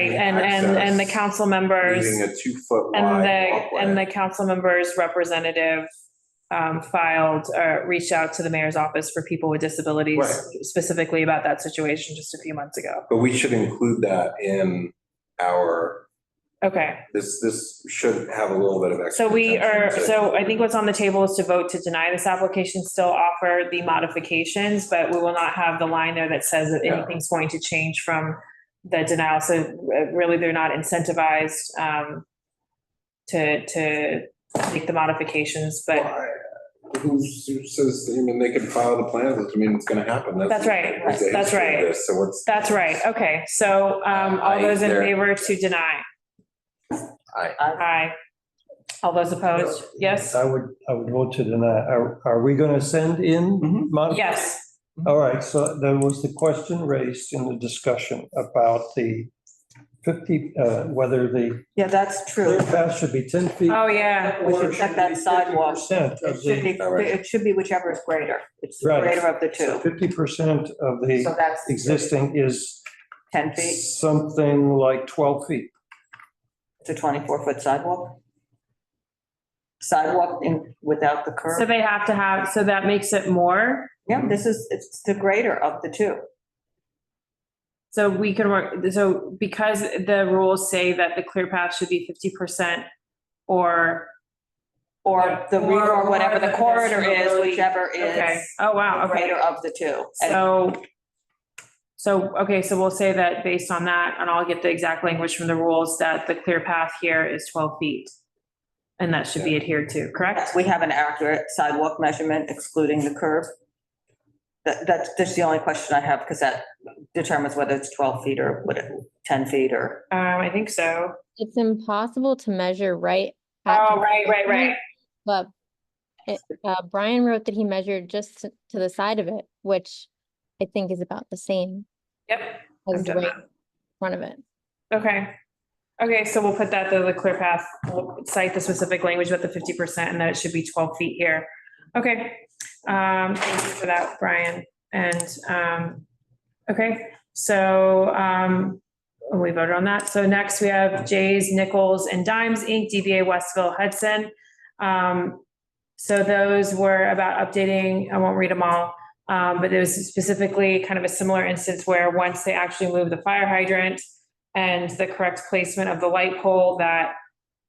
and the council members. leaving a 2-foot And wide walkway. the council member's representative reached out to the mayor's office for people with disabilities Right. specifically about that situation just a few months ago. But we should include that in our, Okay, this should have a little bit of extra. so attention to- so I think what's on the table is to vote to deny this application, still offer the modifications, but we will not have the line there that says that Yeah. anything's going to change from the denial. So really, they're not incentivized to make the modifications, but. Who says, they can file the plans, doesn't mean it's gonna happen. That's right. the history That's of right. this. So what's? That's right, okay, so, all those in favor to deny? Aye. All those opposed? Yes? I would vote to deny. Are we going to send in? Yes. All right, so there was the question raised in the discussion about the 50, whether the Yeah, that's clear true. path should be 10 feet. Oh, yeah, We should check that sidewalk. 50% It of should the, be, it should be whichever is greater. It's the Right. greater of the so two. 50% of So the that's existing is 10 feet something like 12 feet. to 24-foot sidewalk. Sidewalk in, without the so curb. they have to have, so that makes it more, Yeah, it's the greater of the two. so we can work, so because the rules say that the clear path should be 50% or. Or the rear, or whatever the corridor is, pedestrian- whichever Okay, is oh, wow, the okay. greater of the two. And Okay, so we'll say that based on that, and I'll get the exact language from the rules, that the clear path here is 12 feet. And that should be adhered to, correct? we have an accurate sidewalk measurement excluding the curb. That's the only question I have, because that determines whether it's 12 feet or 10 feet or. I think so. It's impossible to measure right. at Oh, the- right. But Brian wrote that he measured just to the side of it, which I think is about the same Yep. as I've done right that. in front of it. Okay, so we'll put that, the clear path, we'll cite the specific language about the 50% and that it should be 12 feet here. Okay, thank you for that, Brian. And, okay, so, we voted on that. So next we have J's, Nichols and Dimes, Inc., DBA Westville, Hudson. So those were about updating, I won't read them all, but it was specifically kind of a similar instance where once they actually moved the fire hydrant and the correct placement of the light pole, that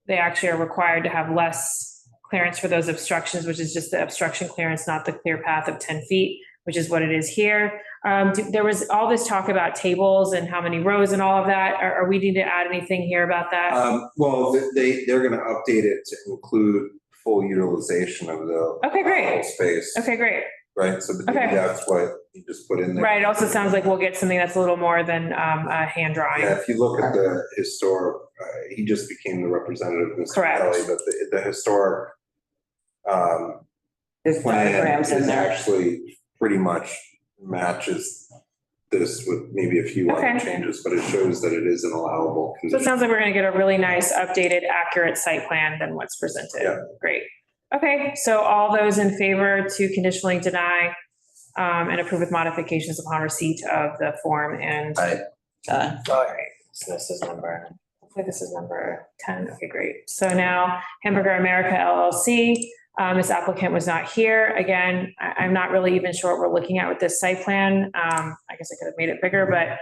they actually are required to have less clearance for those obstructions, which is just the obstruction clearance, not the clear path of 10 feet, which is what it is here. There was all this talk about tables and how many rows and all of that. Are we need to add anything here about that? Well, they're gonna update it to include full utilization of the. Okay, great. whole space. Okay, great. right? So maybe Okay. that's what you just put in there. Right, it also sounds like we'll get something that's a little more than a hand drawing. Yeah, if you look at the historic, he just became the representative, Mr. Correct. Kelly, but the historic There's plan diagrams in is there. actually pretty much matches this with maybe a few other Okay. changes, but it shows that it is an allowable So it condition. sounds like we're gonna get a really nice, updated, accurate site plan than what's presented. Yeah. Great. Okay, so all those in favor to conditionally deny and approve with modifications upon receipt of the form and. So this is number, hopefully this is number 10. Okay, great. So now Hamburger America LLC, this applicant was not here. Again, I'm not really even sure what we're looking at with this site plan. I guess I could have made it bigger, but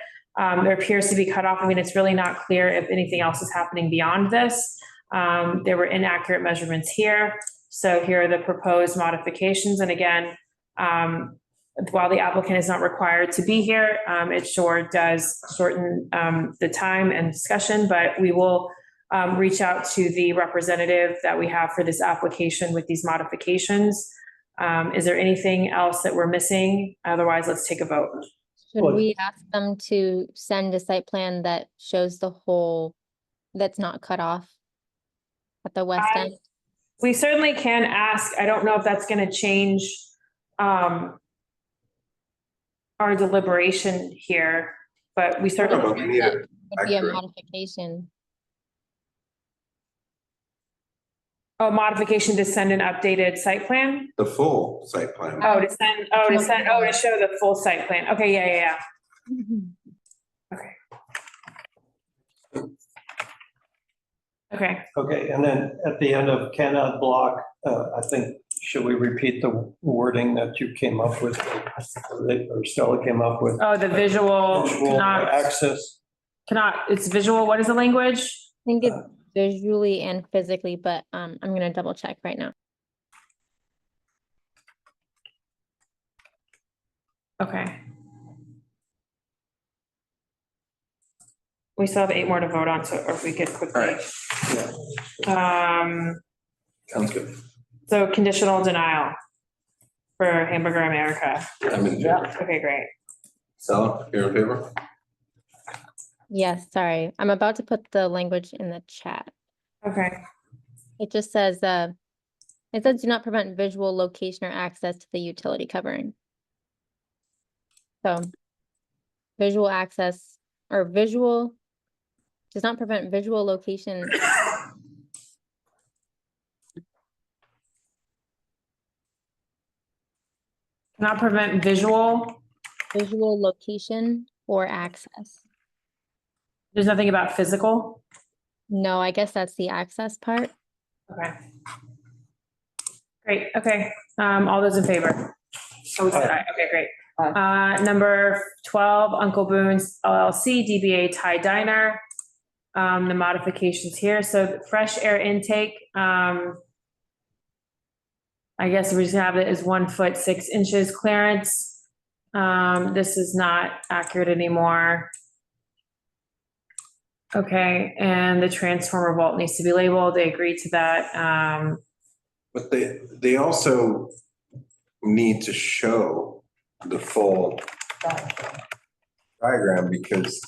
there appears to be cut off. I mean, it's really not clear if anything else is happening beyond this. There were inaccurate measurements here. So here are the proposed modifications. And again, while the applicant is not required to be here, it sure does shorten the time and discussion, but we will reach out to the representative that we have for this application with these modifications. Is there anything else that we're missing? Otherwise, let's take a vote. Should we ask them to send a site plan that shows the whole, that's not cut off at the west end? We certainly can ask. I don't know if that's going to change our deliberation here, but we certainly. But we need it Would be a accurate. modification. Oh, modification to send an updated site plan? The full site plan. To show the full site plan. Okay, yeah. Okay. Okay, and then at the end of cannot block, I think, should we repeat the wording that you came up with, or Stella came up with? Oh, the visual Visual access. it's visual. What is the language? I think it's visually and physically, but I'm gonna double check right now. Okay. We still have 8 more to vote on, so or if we could quickly. All right. Sounds good. So conditional denial for Hamburger America. I'm in favor. Okay, great. Stella, you're in favor? Yes, sorry. I'm about to put the language in the chat. Okay. It just says, it says do not prevent visual location or access to the utility covering. So visual access or visual does not prevent visual location. Not prevent visual. Visual location or access. There's nothing about physical. No, I guess that's the access part. Okay. Great, okay. All those in favor? Oh, we said aye. Okay, great. Number 12, Uncle Boone's LLC, DBA Thai Diner. The modifications here, so fresh air intake, I guess we're just gonna have it as 1 foot 6 inches clearance. This is not accurate anymore. Okay, and the transformer vault needs to be labeled. They agreed to that. But they also need to show the full diagram because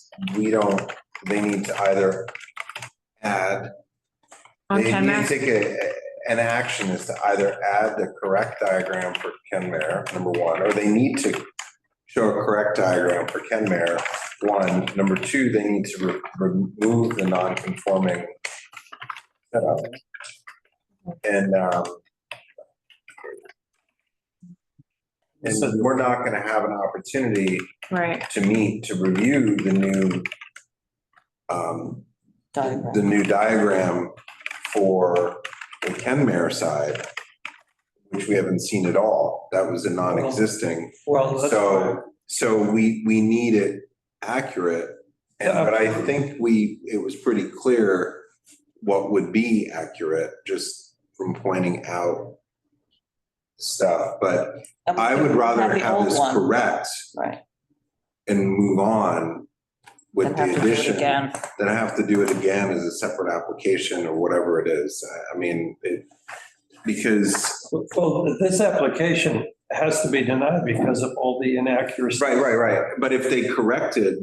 they need to either add. On They need Kenmare? to take an action is to either add the correct diagram for Kenmare, number 1, or they need to show a correct diagram for Kenmare, 1. Number 2, they need to remove the non-conforming setup. And we're not gonna have an opportunity Right, to meet, to review the new diagram for the Kenmare side, which we haven't seen at all. That was a non-existing. Well, So we need it accurate. But I think it was pretty clear what would be accurate just from pointing out stuff. But I would rather have this correct Right. and move on with And have the to do it addition again. than have to do it again as a separate application or whatever it is. I mean, because well, this application has to be denied because of all the inaccuracies. Right. But if they corrected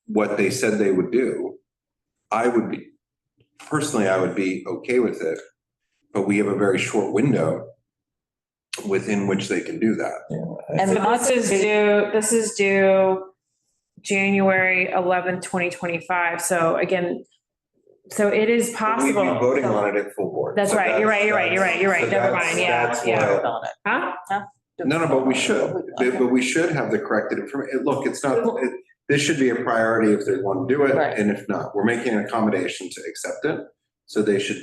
what they said they would do, I would be okay with it. But we have a very short window within which they can do that. Yeah, And So this is due January 11th, 2025. So again, so it is We'd be possible. voting on it at full board. That's So right. You're right. so Never mind. Yeah. that's Yeah. why- Vote on it. Huh? No, but we should, but we should have the corrected information. Look, this should be a priority if they want to do it, Right. and if not, we're making an accommodation to accept it. So they should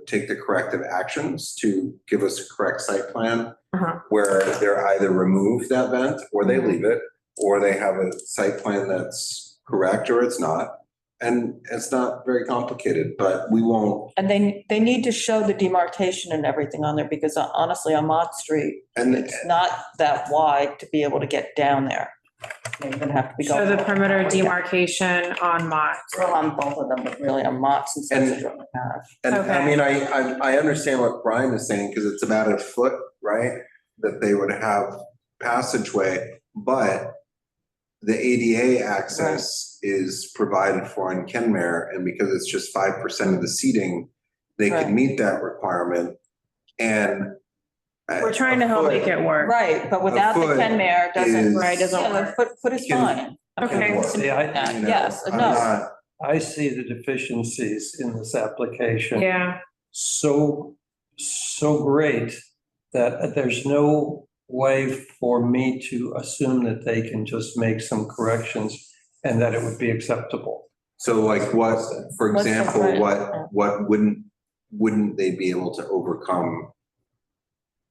take the corrective actions to give us a correct site plan where they're either remove that vent or they leave it, or they have a site plan that's correct or it's not. And it's not very complicated, but we won't. And they need to show the demarcation and everything on there, because honestly, on Mott Street, And it's not that wide to be able to get down there. You're gonna have to be So going. the perimeter demarcation on Mott. Well, on both of them, but really on Mott, since that's a drop path. And I Okay. mean, I understand what Brian is saying, because it's about a foot, right? That they would have passageway, but the ADA access is provided for in Kenmare, and because it's just 5% of the seating, they Right. can meet that requirement. And We're trying to help make it work. Right, but without the foot Kenmare, doesn't, is- doesn't yeah, work. foot is Can- fine. Okay. See, I, you know, Yes, I'm no. not- I see the deficiencies in this application. Yeah. So great that there's no way for me to assume that they can just make some corrections and that it would be acceptable. So like what, for What's the example, point? what wouldn't they be able to overcome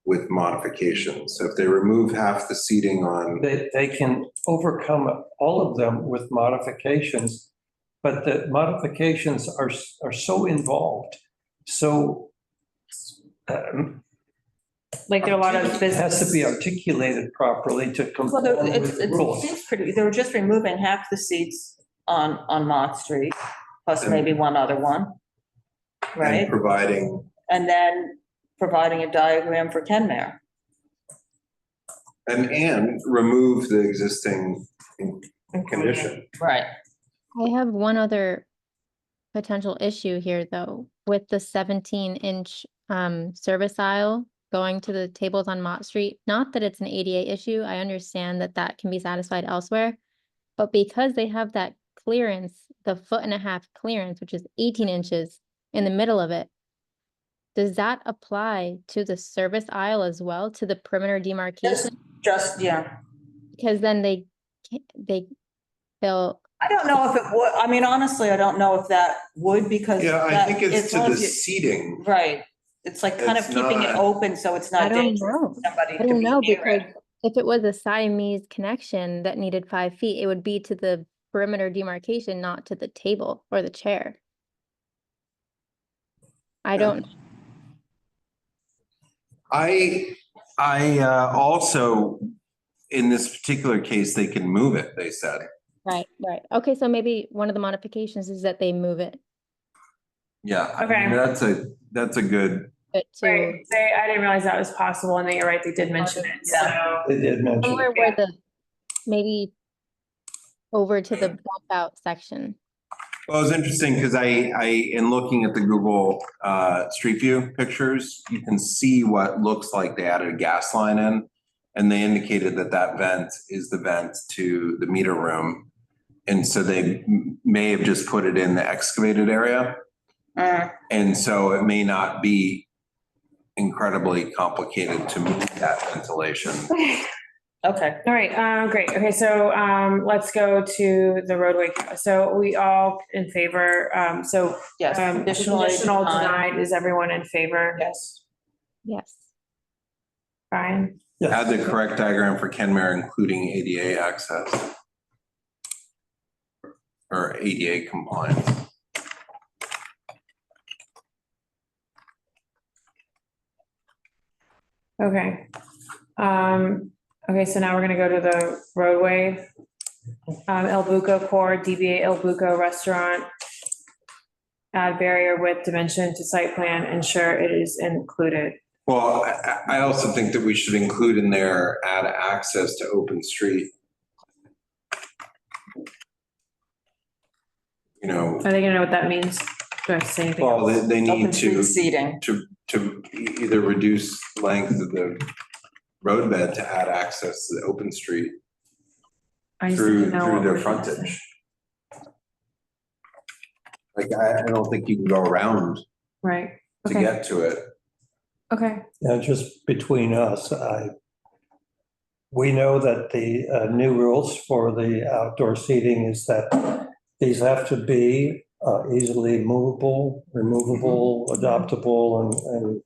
with modifications? So if they remove half the seating on, They can overcome all of them with modifications, but the modifications are so involved. So Like there are a lot of it business. has to be articulated properly to Well, conform with the it rules. seems pretty, they were just removing half the seats on Mott Street, plus maybe one other one. and Right, providing, and then providing a diagram for Kenmare. and remove the existing condition. Right. I have one other potential issue here, though, with the 17-inch service aisle going to the tables on Mott Street. Not that it's an ADA issue. I understand that that can be satisfied elsewhere. But because they have that clearance, the 1.5 foot clearance, which is 18 inches in the middle of it, does that apply to the service aisle as well, to the perimeter demarcation? Just, yeah. Because then they'll, I don't know if it would, I mean, honestly, I don't know if that would, because. Yeah, I that- think it's as to long the as you- seating. Right, it's like kind of It's keeping it not- open, so it's not I don't dangerous know. for somebody I to be don't know, near because it. if it was a Siamese connection that needed 5 feet, it would be to the perimeter demarcation, not to the table or the chair. I don't, I also, in this particular case, they can move it, they said. right. Okay, so maybe one of the modifications is that they move it. Yeah, I mean, Okay. that's a good, But Right. I didn't realize that was possible, and then you're right, they did mention it. So They did mention. somewhere where maybe over to the bump out section. well, it's interesting because in looking at the Google Street View pictures, you can see what looks like they added a gas line in. And they indicated that vent is the vent to the meter room. And so they may have just put it in the excavated area. And so it may not be incredibly complicated to move that ventilation. Okay, all right, great. Okay, so let's go to the roadway. So we all in favor, so yes. conditional denied, is everyone in favor? Yes. Yes. Brian? Add the correct diagram for Kenmare, including ADA access. Or ADA compliance. Okay. Okay, so now we're gonna go to the roadway. El Buco Core, DBA El Buco Restaurant. Add barrier width dimension to site plan, ensure it is included. Well, I also think that we should include in there, add access to open street. You know, Are they gonna know what that means? Do I have to say anything well, else? they Open need street to, seating. to either reduce length of the roadbed to add access to the open street I just through didn't know what their we're gonna say. frontage. Like, I don't think you can go around Right, to okay, get to it. okay, Now, just between us, we know that the new rules for the outdoor seating is that these have to be easily movable, removable, adoptable, and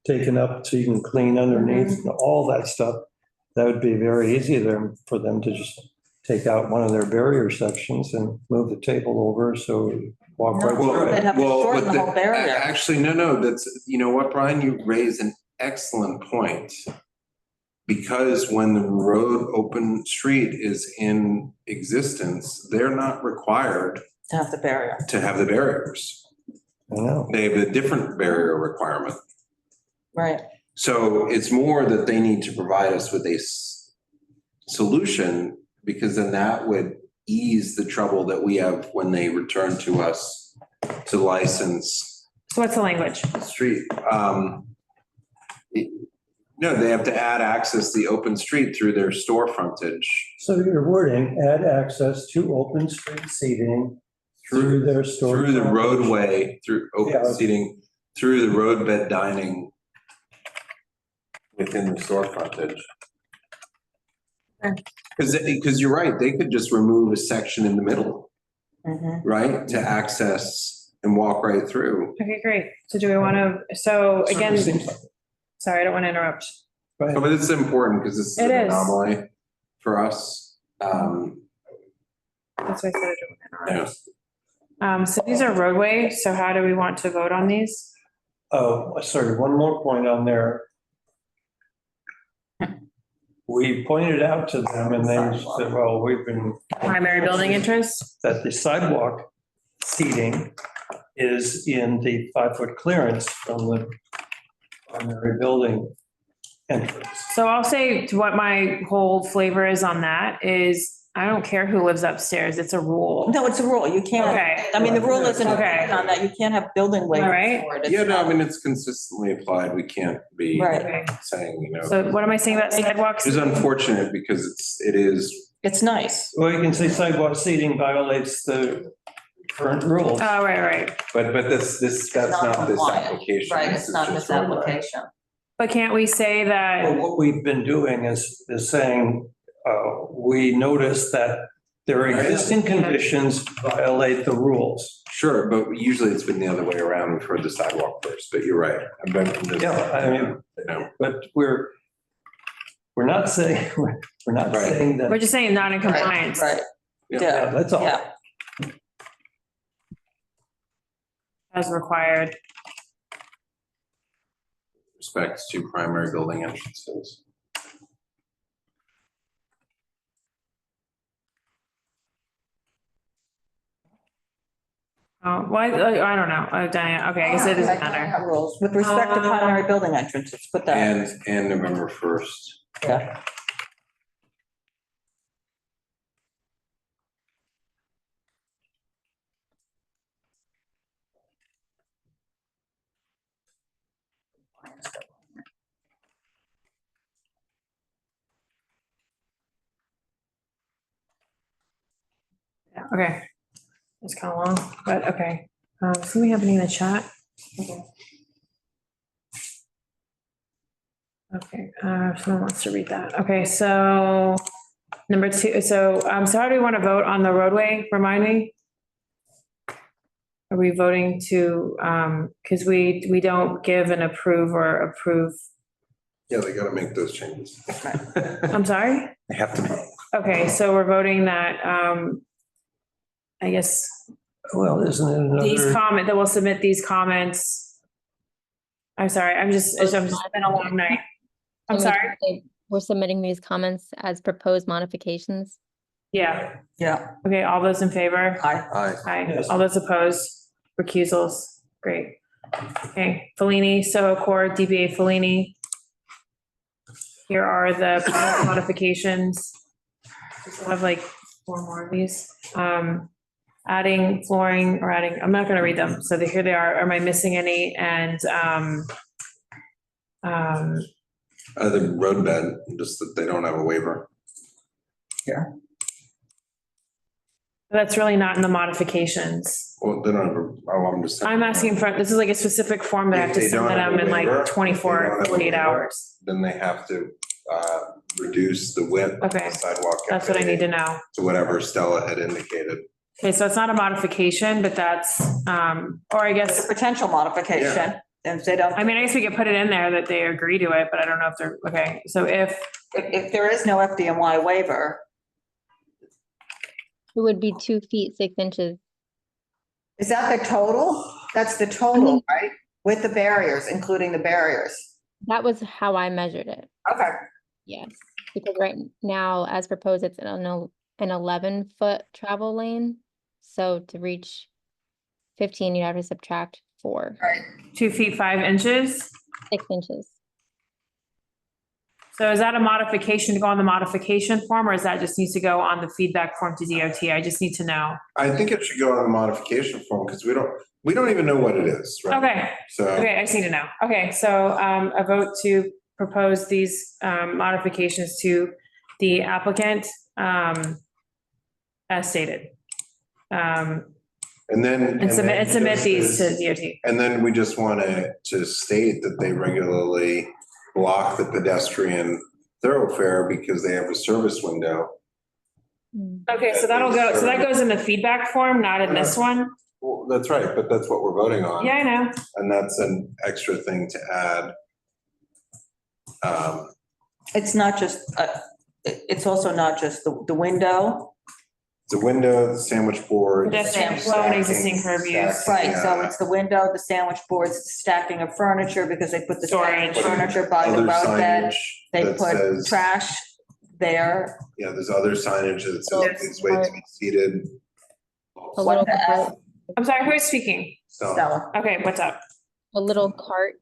taken up so you can clean underneath, and all that stuff. That would be very easy for them to just take out one of their barrier sections and move the table over, so you walk right No, through they'd it. have to shorten but the whole barrier. Actually, no, that's, you know what, Brian, you raise an excellent point. Because when the road open street is in existence, they're not required To have the barrier. to have the barriers. I know. They have a different barrier requirement. Right. So it's more that they need to provide us with a solution, because then that would ease the trouble that we have when they return to us to license so what's the language? the street. No, they have to add access to the open street through their store frontage. So your wording, add access to open street seating through their store. Through the frontage. roadway, through open Yeah. seating, through the roadbed dining within the store frontage. Okay. Because you're right, they could just remove a section in the middle, Mhm. right, to access and walk right through. Okay, great. So do we want to, so again, Certainly seems like it. sorry, I don't want to interrupt. Go ahead. But it's important because this is It an is. anomaly for us. That's why I said I don't want to interrupt. Yeah. So these are roadway, so how do we want to vote on these? Oh, sorry, one more point on there. We pointed out to them and they said, well, we've been. Primary building interest? That the sidewalk seating is in the 5-foot clearance from the primary building entrance. So I'll say what my whole flavor is on that is, I don't care who lives upstairs, it's a rule. No, it's a rule. You can't, Okay. I mean, the rule isn't Okay. on that. You can't have building waivers right. for it. It's Yeah, no, not- I mean, it's consistently applied. We can't be Right. Okay. saying, you know, So what am I saying about sidewalks? it's unfortunate because it is, It's nice. Well, you can say sidewalk seating violates the current rules. Oh, right. but that's not this compliant. application. Right, This it's is not just this roadway. application. But can't we say Well, that, what we've been doing is saying, we notice that their existing conditions violate the rules. Sure, but usually it's been the other way around. We've heard the sidewalk first, but you're right. I've been from this. Yeah, I mean, You know, but we're not saying, we're not Right. saying that. we're just saying not in compliance? Right, Yeah. Yeah, yeah, that's all. yeah. As required. respects to primary building entrances. Oh, why, I don't know, Diane, okay, I guess it doesn't matter. Rules with respect to primary building entrances, put that. And November 1st. Yeah. Yeah, okay. It's kind of long, but okay. So we have any in the chat? Okay, someone wants to read that. Okay, so number 2, so how do we want to vote on the roadway? Remind me? Are we voting to, because we don't give an approve or approve? Yeah, they gotta make those changes. I'm sorry? They have to. Okay, so we're voting that, I guess, Well, isn't it these another, that we'll submit these comments. I'm sorry, it's been a long night. I'm And we sorry. can say We're submitting these comments as proposed modifications. Yeah, Yeah, okay, all those in favor? I, Aye. Aye. Yes. All those opposed? Recusals? Great. Okay, Fellini, Soho Court, DBA Fellini. Here are the modifications. Just have like 4 more of these. Adding flooring or adding, I'm not gonna read them. So here they are. Am I missing any? And, The roadbed, just that they don't have a waiver. that's really not in the modifications. Well, they don't have I'm just. I'm asking for, this is like a specific form that I have to If they send don't have them a in waiver, like 24, if they don't have a 48 waiver, hours. Then they have to reduce the width of Okay, the sidewalk. That's what I need to know. To whatever Stella had indicated. Okay, so it's not a modification, but that's, or I It's guess, a potential modification, and if they don't, I mean, I guess we could put it in there that they agree to it, but I don't know if they're, okay, so if there is no FDNY waiver, It would be 2 feet, 6 inches. is that the total? That's the total, right? With the barriers, including the barriers. That was how I measured it. Okay. Yes, because right now, as proposed, it's an 11-foot travel lane. So to reach 15, you have to subtract 4, Right. 2 feet, 5 inches. 6 inches. So is that a modification to go on the modification form, or is that just needs to go on the feedback form to DOT? I just need to know. I think it should go on the modification form because we don't even know what it is, right? Okay, So. okay, I just need to know. Okay, so a vote to propose these modifications to the applicant as stated. And then. And submit just these as- to DOT. And then we just want to state that they regularly block the pedestrian thoroughfare because they have a service window. Okay, so that'll go, so that goes in the feedback form, not in this one? Well, that's right, but that's what we're voting on. Yeah, I know. And that's an extra thing to add. It's not just, it's also not just the window. The window, the sandwich board. Pedestrian flow and existing curb use. Right, so it's the window, the sandwich boards, the stacking of furniture, because they put the stacking of Storage. furniture by the Other roadbed. signage They that put says- trash there. Yeah, there's other signage that says Yes. please wait to be seated. A little, the F? I'm sorry, who is speaking? So, Stella. Okay, what's up? a little cart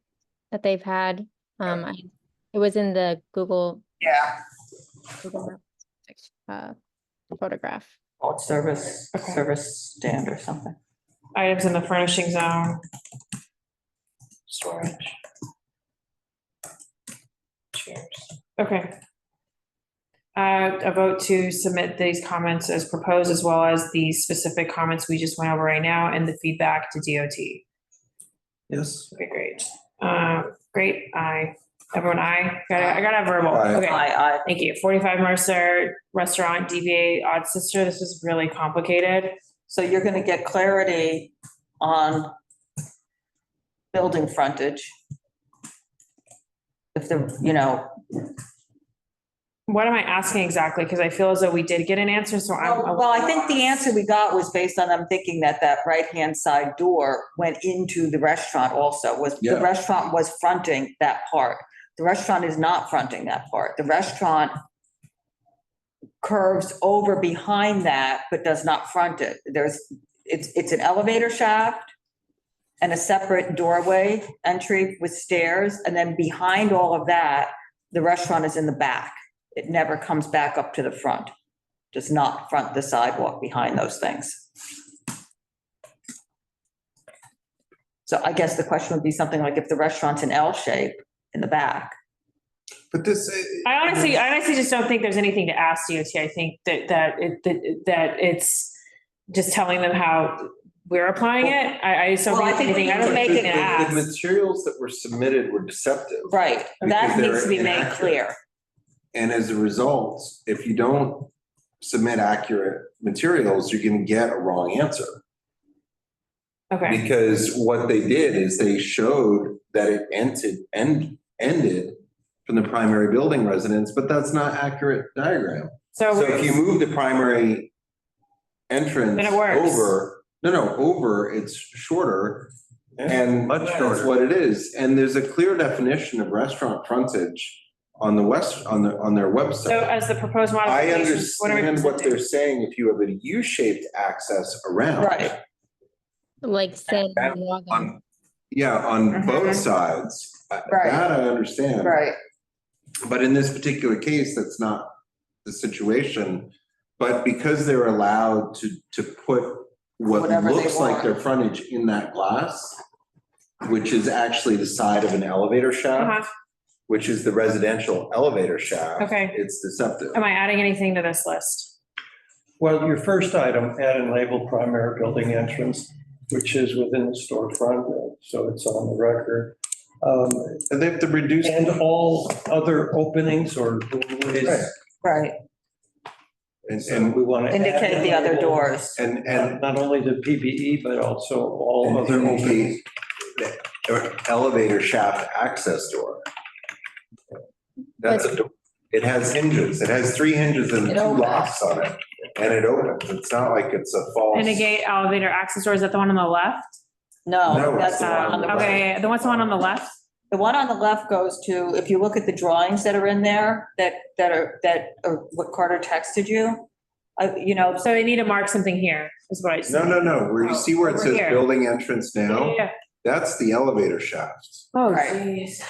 that they've had. It was in the Google Yeah. photograph. Oh, it's service, Okay. service stand or something. Items in the furnishing zone. Storage. Chairs. Okay. A vote to submit these comments as proposed, as well as the specific comments we just went over right now and the feedback to DOT. Yes. Okay, great. Great, aye. Everyone aye? I gotta have verbal. Aye. Okay, I, thank you. 45 Mercer Restaurant, DBA Odd Sister. This was really complicated. so you're gonna get clarity on building frontage. If What am I asking exactly? Because I feel as though we did get an answer, so I'm. well, I think the answer we got was based on them thinking that right-hand side door went into the restaurant also, the Yeah. restaurant was fronting that part. The restaurant is not fronting that part. The restaurant curves over behind that, but does not front it. It's an elevator shaft and a separate doorway entry with stairs, and then behind all of that, the restaurant is in the back. It never comes back up to the front, does not front the sidewalk behind those things. So I guess the question would be something like if the restaurant's an L shape in the back. but this. I honestly just don't think there's anything to ask DOT. I think that it's just telling them how we're applying it. I just don't Well, I think think anything, I don't we think need anything to to make The ask. materials that were submitted were deceptive. Right, that Because needs to be they're made inaccurate. clear. And as a result, if you don't submit accurate materials, you're gonna get a wrong answer. Okay, Because what they did is they showed that it ended from the primary building residence, but that's not accurate diagram. So if you move the primary entrance Then it works. over, it's shorter. And Much that's shorter. what it is. And there's a clear definition of restaurant frontage on the on their so website. as the proposed I modifications, what are we understand what presenting? they're saying if you have a U-shaped access around. Right. Like San That Juan. on- Yeah, on Mhm. both sides. Right. That I understand. Right, But in this particular case, that's not the situation. But because they're allowed to put what Whatever they looks like want. their frontage in that glass, which is actually the side of an elevator shaft, Uh-huh. which is the residential elevator shaft. Okay. It's deceptive. Am I adding anything to this list? Well, your first item, add and label primary building entrance, which is within the storefront, so it's on the record. And they have to reduce. And all other openings or doorways. right. And we want to. Indicate the other doors. and Not only the PBE, but also all other openings. Elevator shaft access door. That's a door. It has hinges. It has 3 hinges and It 2 opens. locks on it. And it opens. It's not like it's a false. Indicate elevator access door, is that the one on the left? No, No, that's it's the the one one on the right. Okay, the one on the left? The one on the left goes to, if you look at the drawings that are in there, that are what Carter texted you, you know, So they need to mark something here, is what I see. No. Where you see where it Over says here. building entrance now, Yeah. that's the elevator shaft. Oh, Right. jeez.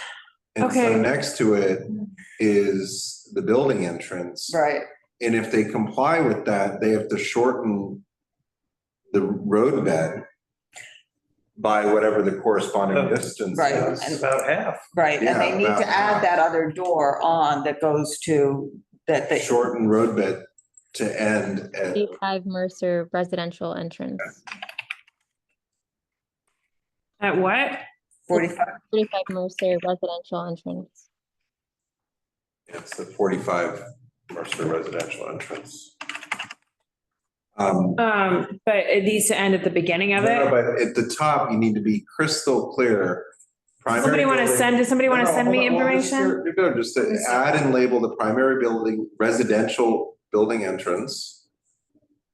And so Okay. next to it is the building entrance. right, And if they comply with that, they have to shorten the roadbed by whatever the corresponding distance Right. is. It's about half. right. And they Yeah, need about to add half. that other door on that goes to, that they, Shorten roadbed to end at, 45 Mercer residential entrance. At what? 45, 45 Mercer residential entrance. it's the 45 Mercer residential entrance. But it needs to end at the beginning of No, it. but at the top, you need to be crystal clear. Primary Does somebody want to No, send me hold on, just information? No, just to add and label the primary building, residential building entrance.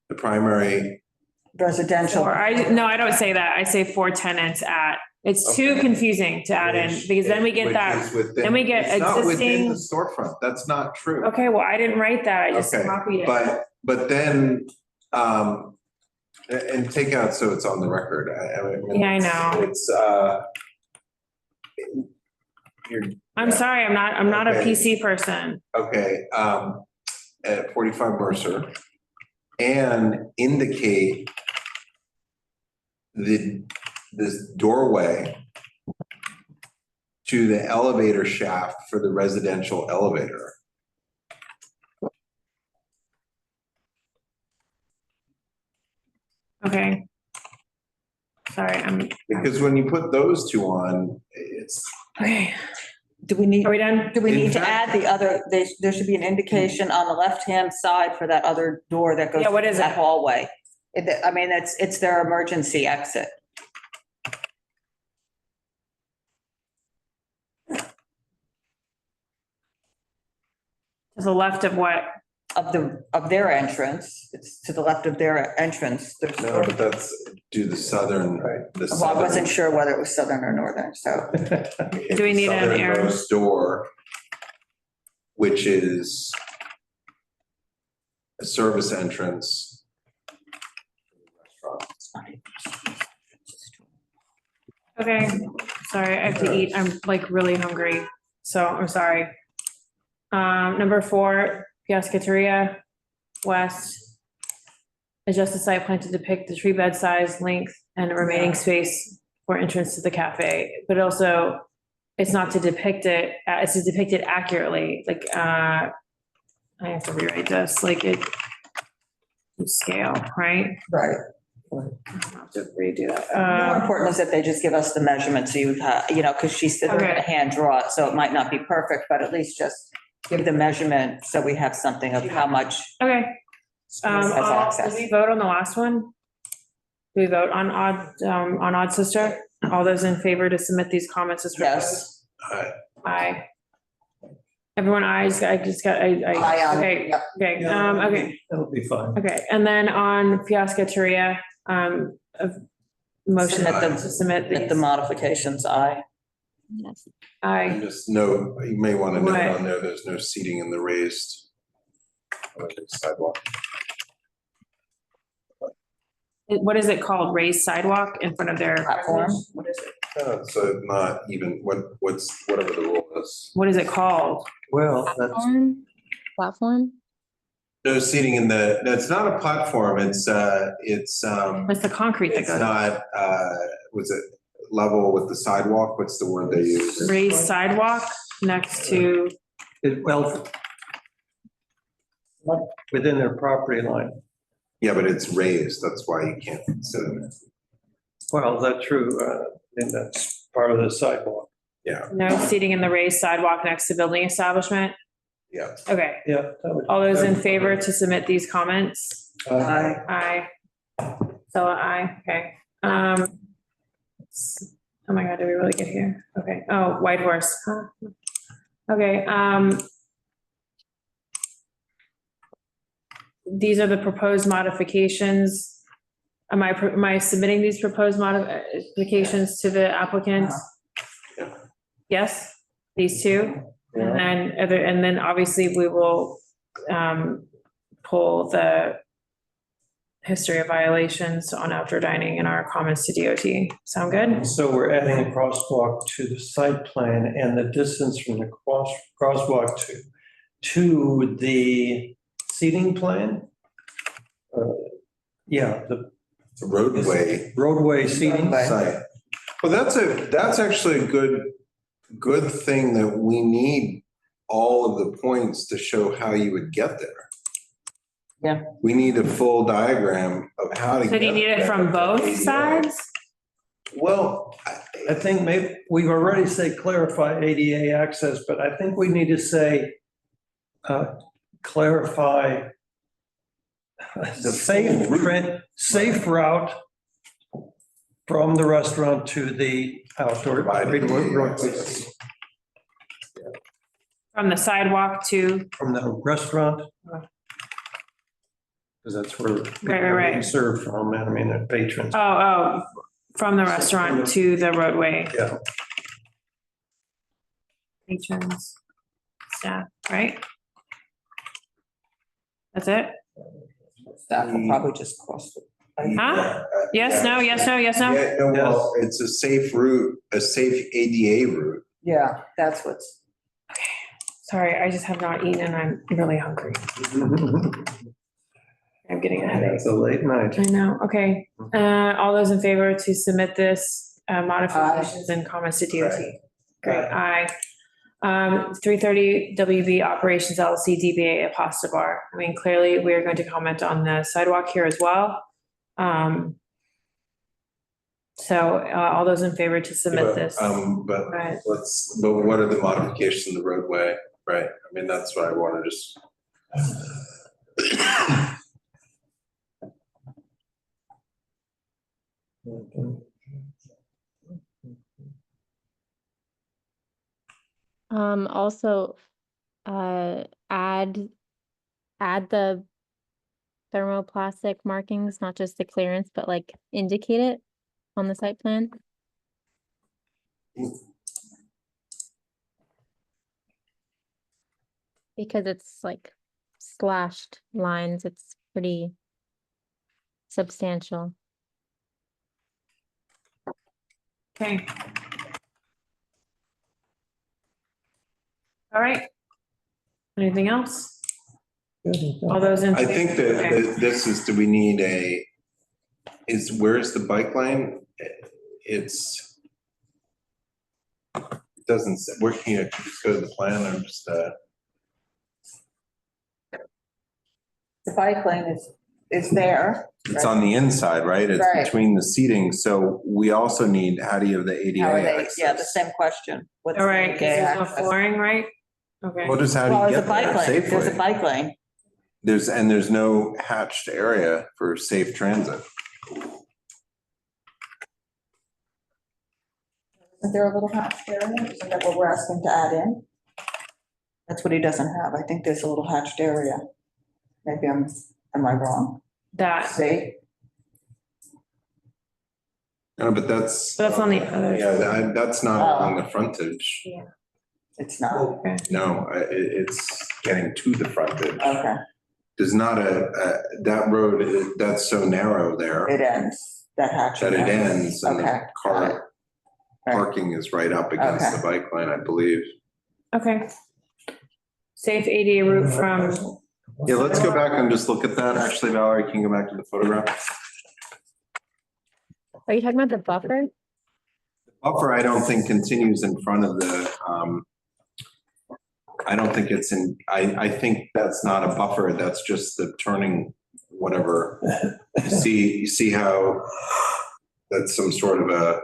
The primary, residential. Or no, I don't say that. I say for tenants at. It's too Okay. confusing to add in, because then we get which that. is within- then we get it's not within existing- the storefront, that's not true. Okay, well, I didn't write that. I just Okay, copied it. but then, and take out so it's on the record. Yeah, I know. It's, you're, I'm sorry, I'm not a Okay. PC person. okay, at 45 Mercer. And indicate this doorway to the elevator shaft for the residential elevator. Okay. Sorry, Because when you put those two on, it's, okay. Do we need, Are we done? do we In need to fact- add the other, there should be an indication on the left-hand side for that other door that goes. Yeah, what is to that it? hallway. I mean, it's their emergency exit. To the left of what? Of their entrance, it's to the left of their entrance. There's, no, but that's do the southern, the well, I wasn't southern. sure whether it was southern or northern, so. Do we need an arrow? Southernmost door, which is a service entrance. Okay, sorry, I have to eat. I'm like really hungry, so I'm sorry. Number 4, Pisellino West. Adjust the site plan to depict the tree bed size, length, and the remaining space for entrance to the cafe, but also it's not to depict it, it's to depict it accurately, like, I have to rewrite this, like it, scale, right? Right. I'll have to redo More that. important is that they just give us the measurements, so you have, because she said they're Okay. gonna hand draw it, so it might not be perfect, but at least just give the measurement, so we have something of how much. Okay, space has did access. we vote on the last one? Did we vote on Odd Sister? All those in favor to submit these comments as proposed? Yes. Aye. Everyone, I just got, Aye on it, okay, yep. okay, okay, That'll be fine. okay. And then on Pisellino, a motion Submit them. to submit With the these. modifications, aye. Yes. Aye. And just note, you may want to note What? on there, there's no seating in the raised sidewalk. What is it called? Raised sidewalk in front of their. Platform, what is it? So not even, whatever the rule is. What is it called? Well, that's, Platform? No seating in it's not a platform, it's It's the concrete that it's goes, not, was it level with the sidewalk? What's the word they use? raised sidewalk next to, well, within their property line. Yeah, but it's raised, that's why you can't sit in it. Well, that's true, and that's part of the sidewalk. Yeah, no seating in the raised sidewalk next to building establishment. yeah. Okay, Yeah. that would- all those in favor to submit these comments? Aye. Aye. So aye, okay. Oh my God, did we really get here? Okay, oh, White Horse, huh? Okay, these are the proposed modifications. Am I submitting these proposed modifications to the applicant? Yeah. Yes, these two? Yeah. And then obviously we will, pull the history of violations on outdoor dining in our comments to DOT. Sound good? So we're adding a crosswalk to the site plan and the distance from the crosswalk to the seating plan? Yeah, the roadway seating. Site. Well, that's actually a good thing that we need all of the points to show how you would get there. Yeah. We need a full diagram of how to. So do you need it from both sides? Well, I think maybe, we've already said clarify ADA access, but I think we need to say, clarify the safe route from the restaurant to the outdoor roadways. From the sidewalk to, From the restaurant. Because that's where people Right. are being served from, I mean, the patrons. from the restaurant to the roadway. Yeah. Patrons, staff, right? That's it? Staff will probably just cross it. Huh? Yes, no, yes, no, yes, no? Yeah, no, well, it's a safe route, a safe ADA route. Yeah, that's what's. Sorry, I just have not eaten and I'm really hungry. I'm getting a headache. It's a late night. I know, okay. All those in favor to submit this modifications and comments to DOT? Great, aye. 330 WB Operations LLC DBA a pasta bar. I mean, clearly, we are going to comment on the sidewalk here as well. So all those in favor to submit this? But Right. but what are the modifications of the roadway, right? I mean, that's what I want to just. Also, add the thermoplastic markings, not just the clearance, but like indicate it on the site plan. Because it's like slashed lines, it's pretty substantial. Okay. All right. Anything else? All those in I favor? think that Okay. this is, do we need where's the bike lane? It's, it doesn't, we're here, just go to the plan, I'm just, The bike lane is there. it's on the inside, right? It's Right. between the seating, so we also need, how do you have the How are ADA they? access? Yeah, the same question. What's All the right, 'cause ADA there's no access? flooring, right? Okay. Well, just how Well, do you there's a get bike there lane, there's a safely? bike lane. There's no hatched area for safe transit. Isn't there a little hatched area? Isn't that what we're asking to add in? That's what he doesn't have. I think there's a little hatched area. Maybe am I wrong? That, See? No, but that's. That's on the other Yeah, that's not Oh. on the frontage. It's not. okay. No, it's getting to the frontage. Okay, There's not that road, that's so narrow there it ends, that hatched. that it area. car, Okay. parking is right up against the bike lane, I believe. Okay. Safe ADA route from, Yeah, let's go back and just look at that. Actually, Valerie, can you go back to the photograph? Are you talking about the buffer? Buffer, I don't think continues in front of the, I don't think it's in, I think that's not a buffer. That's just the turning, whatever. You see how that's some sort of a,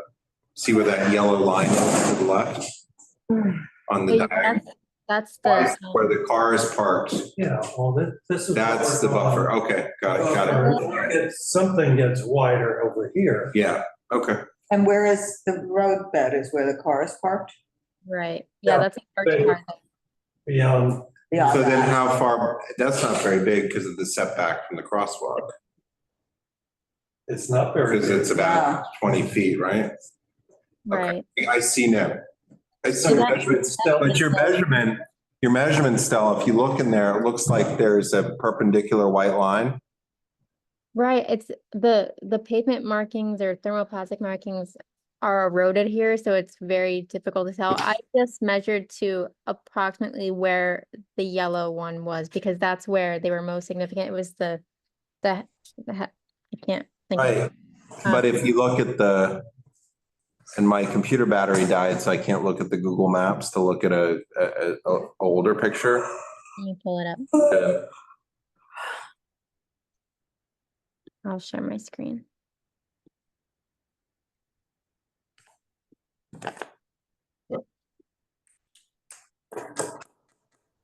see where that yellow line is to the left? On the diagram. That's the. Where the car is parked. Yeah, well, this is. That's the buffer. Okay, got it. Something gets wider over here. Yeah, okay. And where is the roadbed is where the car is parked? Right, yeah, that's a parking part. Beyond, Beyond So then that. how far, that's not very big because of the setback from the crosswalk. it's not very. Because it's about 20 feet, right? Right, Okay, I see now. I see So your that- measurement, but your measurement, Stella, if you look in there, it looks like there's a perpendicular white line. right, it's the pavement markings or thermoplastic markings are eroded here, so it's very difficult to tell. I just measured to approximately where the yellow one was, because that's where they were most significant. It was I can't think. Right, but if you look at and my computer battery died, so I can't look at the Google Maps to look at a older picture. Let me pull it up. Uh, I'll share my screen.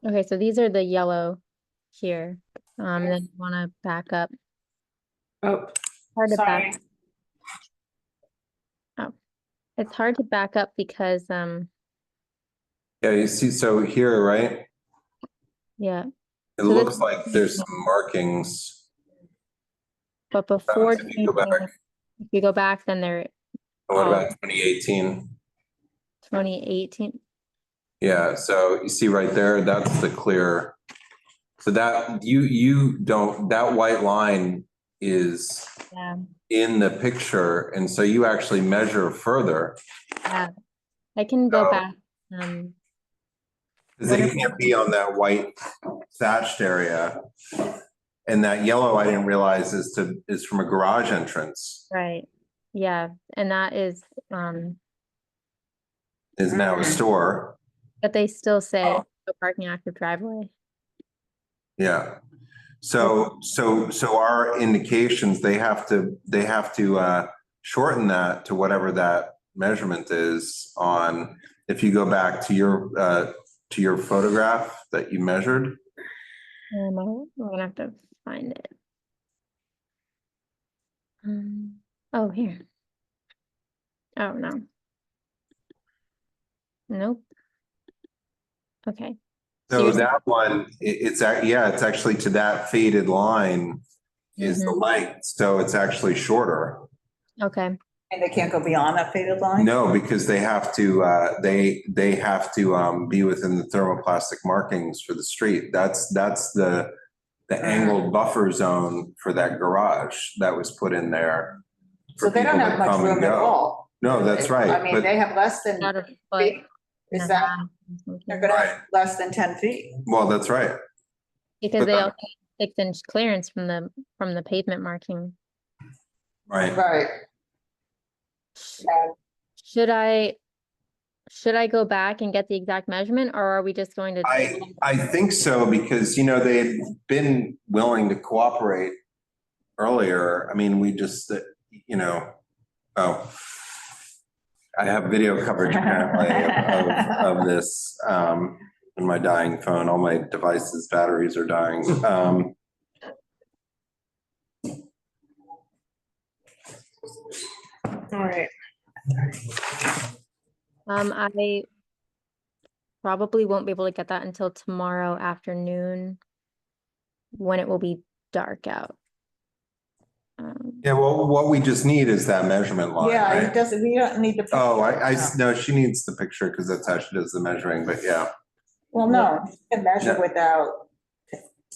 Okay, so these are the yellow here. Then you wanna back up. oh, Hard to sorry. back. Oh, it's hard to back up because, Yeah, you see, so here, right? yeah, It So looks this- like there's some markings. but before, If you go back, if you go back, then they're what about 2018? 2018. Yeah, so you see right there, that's the clear. So that you don't, that white line is Yeah, in the picture, and so you actually measure further. yeah. I can go So- back. Because they can't be on that white thatched area. And that yellow, I didn't realize is from a garage entrance, Right, yeah, and that is, is now a store. but they still say Oh. no parking active driveway. Yeah. So our indications, they have to shorten that to whatever that measurement is on, if you go back to your photograph that you measured. I'm gonna have to find it. Oh, here. Oh, no. Nope. Okay, So So you're saying- that one, it's actually to that faded line is the length, so it's actually shorter. okay, And they can't go beyond that faded line? No, because they have to, they have to be within the thermoplastic markings for the street. That's the angled buffer zone for that garage that was put in there. So for they don't people to have much come and room at go. all. No, that's right. I mean, But they have less than, out of foot. is and a that, half or they're something. gonna have less than 10 feet. well, that's right. Because but they that- also have 6-inch clearance from the pavement marking. Right. Right. Should I go back and get the exact measurement, or are we just going to? I think so, because, they had been willing to cooperate earlier. I mean, we just, I have video coverage apparently of this, in my dying phone. All my devices' batteries are dying. All right. I probably won't be able to get that until tomorrow afternoon, when it will be dark out. Yeah, well, what we just need is that measurement line, Yeah, it right? doesn't, we don't need to. Oh, no, she needs the picture because that's how she does the measuring, but yeah. Well, no, you can measure Yeah. without,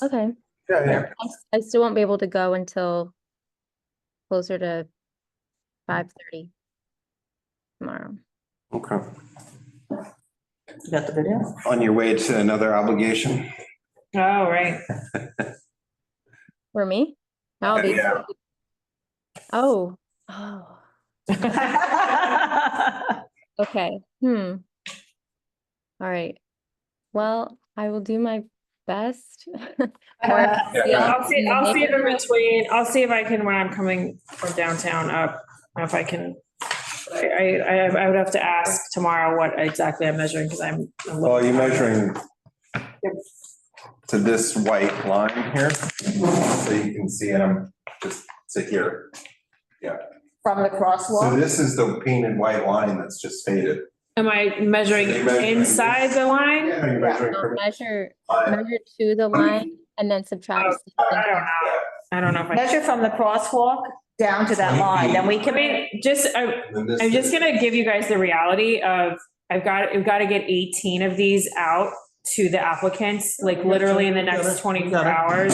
Okay, Yeah. I still won't be able to go until closer to 5:30 tomorrow. Okay. You got the video? On your way to another obligation? Oh, right. For me? I'll be, Yeah. oh, okay, All right. Well, I will do my best. Or I'll see if in between, I'll see if I can, when I'm coming from downtown up, if I can. I would have to ask tomorrow what exactly I'm measuring, because I'm. Well, are you measuring to this white line here? So you can see them just to here. From the So crosswalk? this is the painted white line that's just faded. Am I measuring So you're measuring inside this- the line? Yeah, you're measuring I'll from measure line. to the line and then subtract. I don't know. I don't know if I. Measure from the crosswalk down to that line, then we I can. mean, And this I'm just is- gonna give you guys the reality of, we've got to get 18 of these out to the applicants, like literally in the next 24 hours.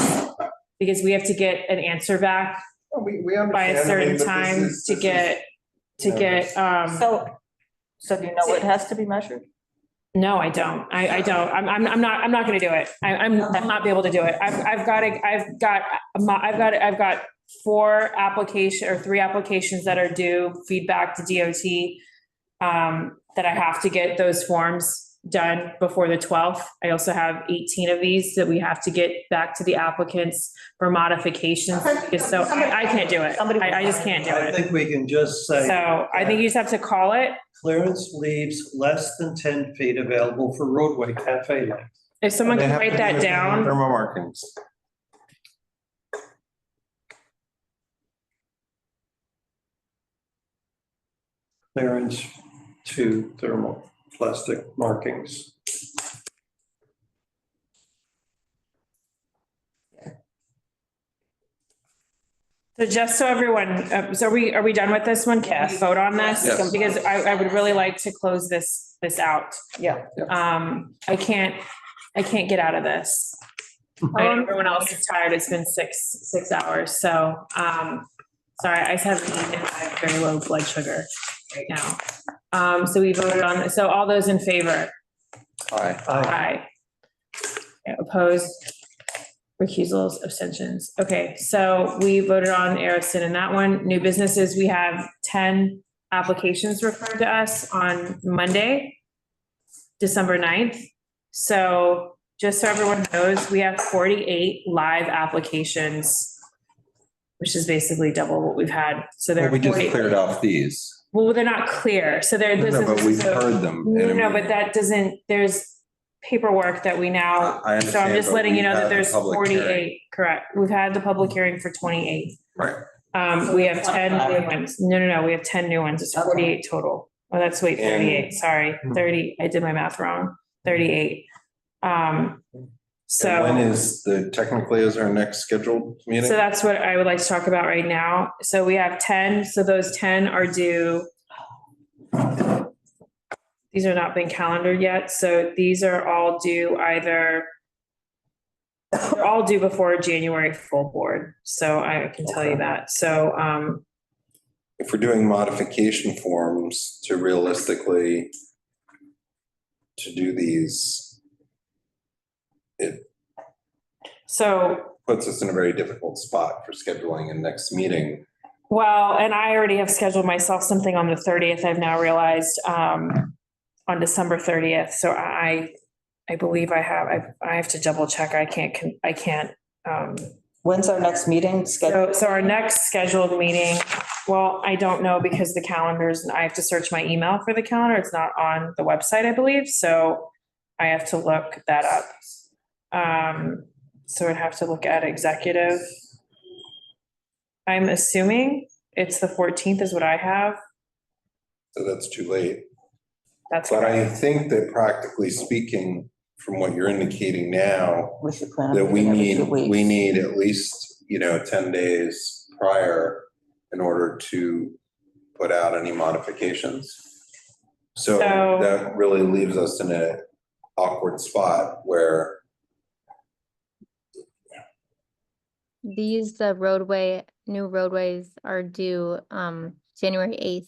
Because we have to get an answer back We by a understand. I mean, certain but this time is- to this get, So do you know what has to be measured? no, I don't. I don't. I'm not gonna do it. I'm not be able to do it. I've got 3 applications that are due feedback to DOT. That I have to get those forms done before the 12th. I also have 18 of these that we have to get back to the applicants for modifications, because so I can't do it. I just can't do I it. think we can just say. So I think you just have to call it. Clearance leaves less than 10 feet available for roadway cafe length. If someone They can have to write do that it down. Thermal markings. Clearance to thermal plastic markings. So just so everyone, so are we done with this one? Can we vote on this? Yes. Because I would really like to close this out. Yeah. I can't get out of this. I know everyone else is tired. It's been six hours. So, sorry, I just haven't eaten. I have very low blood sugar right now. So we voted on, so all those in favor? Aye. Aye. Yeah, opposed? Recusals, abstentions. Okay, so we voted on Arison in that one. New businesses, we have 10 applications referred to us on Monday, December 9th. So just so everyone knows, we have 48 live applications, which is basically double what we've had. So there Well, are we just 48 cleared off these. Well, they're not clear. So they're. No, but we've heard them. No, but that doesn't, there's paperwork that we now, I so I'm understand, just but letting you we know had that the there's public 48, correct. We've had the public hearing for 28. Right. We have 10 new ones. No, we have 10 new ones. It's 48 total. Oh, that's, wait, 38, sorry, 30, I did my math wrong, 38. And when So, technically is our next scheduled meeting? so that's what I would like to talk about right now. So we have 10, so those 10 are due. These are not been calendared yet, so these are all due they're all due before January full board, so I can tell you that. So, If we're doing modification forms to realistically to do these, it so, puts us in a very difficult spot for scheduling a next meeting. well, and I already have scheduled myself something on the 30th, I've now realized, on December 30th, so I believe I have to double check, I can't, When's our next meeting scheduled? so our next scheduled meeting, well, I don't know because the calendars, I have to search my email for the calendar. It's not on the website, I believe. So I have to look that up. So I'd have to look at executive. I'm assuming it's the 14th is what I have. So that's too late. That's But what I think that practically speaking, from what you're indicating now, We should plan. a that we meeting every 2 need, weeks. at least, 10 days prior in order to put out any modifications. So So- that really leaves us in a awkward spot where, These, new roadways are due, January 8th.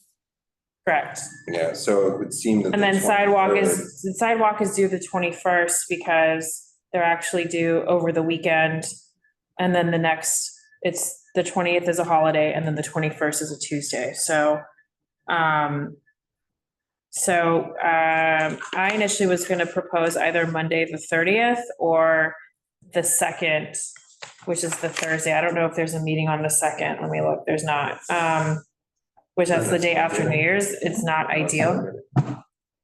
Correct. Yeah, so it would seem that. And then the sidewalk 23rd is due the 21st because they're actually due over the weekend. And then it's the 20th is a holiday and then the 21st is a Tuesday. So, I initially was going to propose either Monday, the 30th or the 2nd, which is the Thursday. I don't know if there's a meeting on the 2nd. Let me look. There's not. Which that's the day after New Year's. It's not ideal.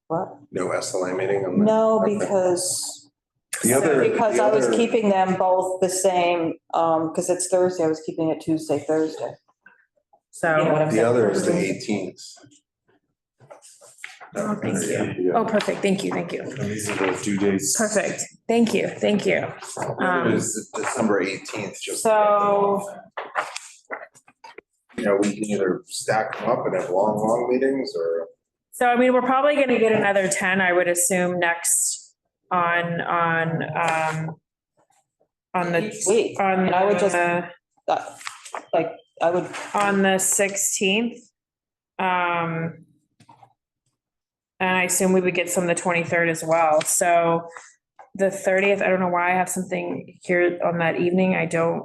What? No SLA meeting on that? No, Okay. because The I was other- keeping them both the same, because it's Thursday, I was keeping it Tuesday, Thursday. You know what So, I'm The saying? other is the 18th. oh, thank you. Oh, perfect. Thank you. Thank you. And these are the due dates. Perfect. Thank you. Thank you. It is December 18th, just. So, You know, we can either stack them up and have long meetings or. I mean, we're probably gonna get another 10, I would assume, next on the. Each week. On, And I would just- the- Like, I would, on the 16th. And I assume we would get some the 23rd as well. So the 30th, I don't know why I have something here on that evening. I don't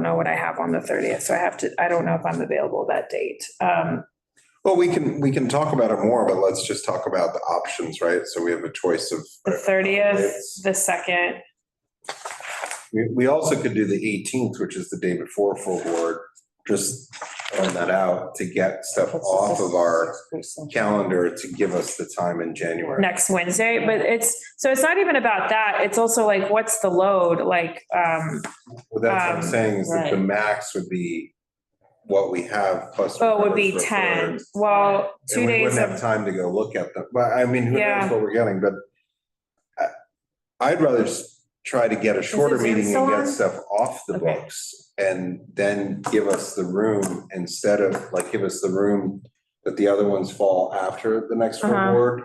know what I have on the 30th. So I don't know if I'm available that date. Well, we can talk about it more, but let's just talk about the options, right? So we have a choice of. The 30th, the 2nd. We also could do the 18th, which is the day before full board, just throwing that out to get stuff off of our calendar to give us the time in January. Next Wednesday, but it's not even about that. It's also like, what's the load? Like, Well, that's what I'm saying is that the max would be what we have plus. would be whatever's 10. referred. Well, 2 And we days wouldn't have of, time to go look at them, but I mean, who Yeah. knows what we're getting, but I'd rather just try to get a shorter Zoom meeting still and on? get stuff off the Okay. books and then give us the room instead of like, give us the room that the other ones fall after the next full Uh-huh. board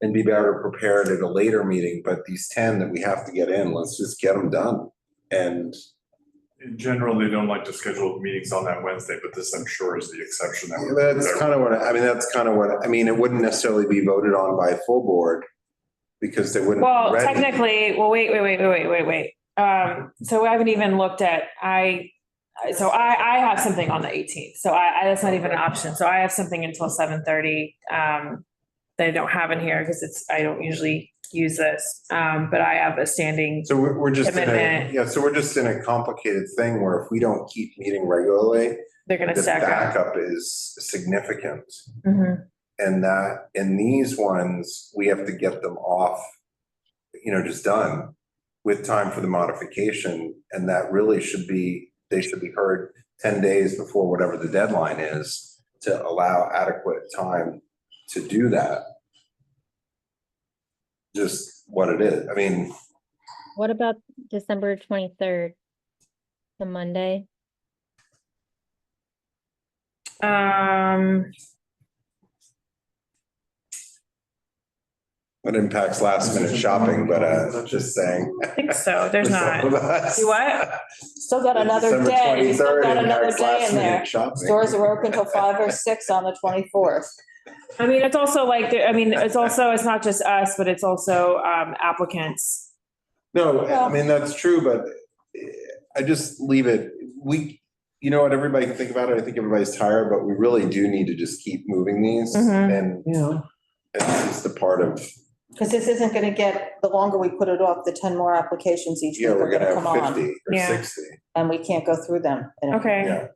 and be better prepared at a later meeting, but these 10 that we have to get in, let's just get them done. And In general, they don't like to schedule meetings on that Wednesday, but this I'm sure is the exception. that's kind of what, I mean, it wouldn't necessarily be voted on by full board because they wouldn't. be well, ready. technically, well, wait. So I haven't even looked at, I have something on the 18th. So that's not even an option. So I have something until 7:30 that I don't have in here because I don't usually use this. But I have a standing. So we're just Commitment. so we're just in a complicated thing where if we don't keep meeting regularly, They're gonna the stack up. backup is significant. Mhm. And that in these ones, we have to get them off, just done with time for the modification. And that really they should be heard 10 days before whatever the deadline is to allow adequate time to do that. Just what it is. I mean, What about December 23rd, the Monday? it impacts last minute shopping, but just saying. I think so. There's For some of not. us. Do what? still got another December day, you still 23rd got another impacts day last in there. minute shopping. Stores are open till 5 or 6 on the 24th. I mean, it's also like, it's not just us, but it's also applicants. No, I mean, that's true, but I just leave it, you know what, everybody can think about it, I think everybody's tired, but we really do need to just keep moving these Mhm. and Yeah. it's just a part of, Because this isn't gonna get, the longer we put it off, the 10 more applications each week yeah, are we're gonna come have on. 50 or Yeah. 60. And we can't go through them. Okay. Yeah.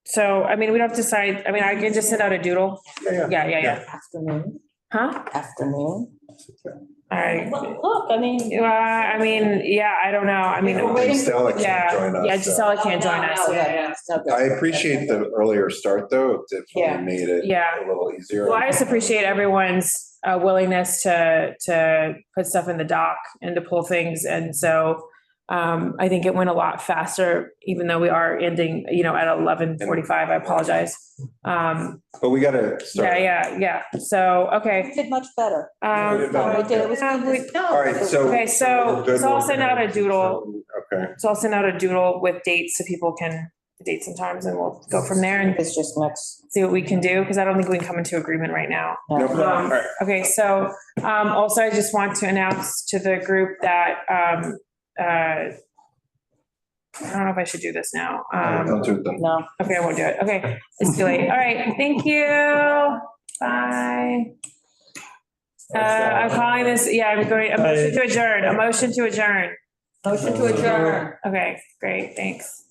So, I mean, we don't have to decide, I mean, I can just send out a doodle. Yeah. Yeah. Afternoon, Huh? afternoon. All right. Look, I mean. Yeah, I don't know. I mean, We're waiting for- Gisela can't join us. Yeah, so. Gisela can't join us. Yeah. It's no good. I appreciate the earlier start though, it Yeah. definitely made it Yeah. a little easier. Well, I just appreciate everyone's willingness to put stuff in the dock and to pull things. And so I think it went a lot faster, even though we are ending, at 11:45. I apologize. But we gotta start. Yeah. So, okay. We did much better. We did better. We did, it was Yeah, good. No, All right, so. Okay, so we're good, I'll we're send gonna- out a doodle. Okay. So I'll send out a doodle with dates so people can dates and times and we'll go from there and It's just next. see what we can do, because I don't think we can come into agreement right now. Nope. Okay, so, also I just want to announce to the group that, I don't know if I should do this now. Don't do it then. No. Okay, I won't do it. Okay, it's too late. All right, thank you. Bye. I'm calling this, yeah, I'm going, a motion to adjourn. Motion to adjourn. Okay, great, thanks.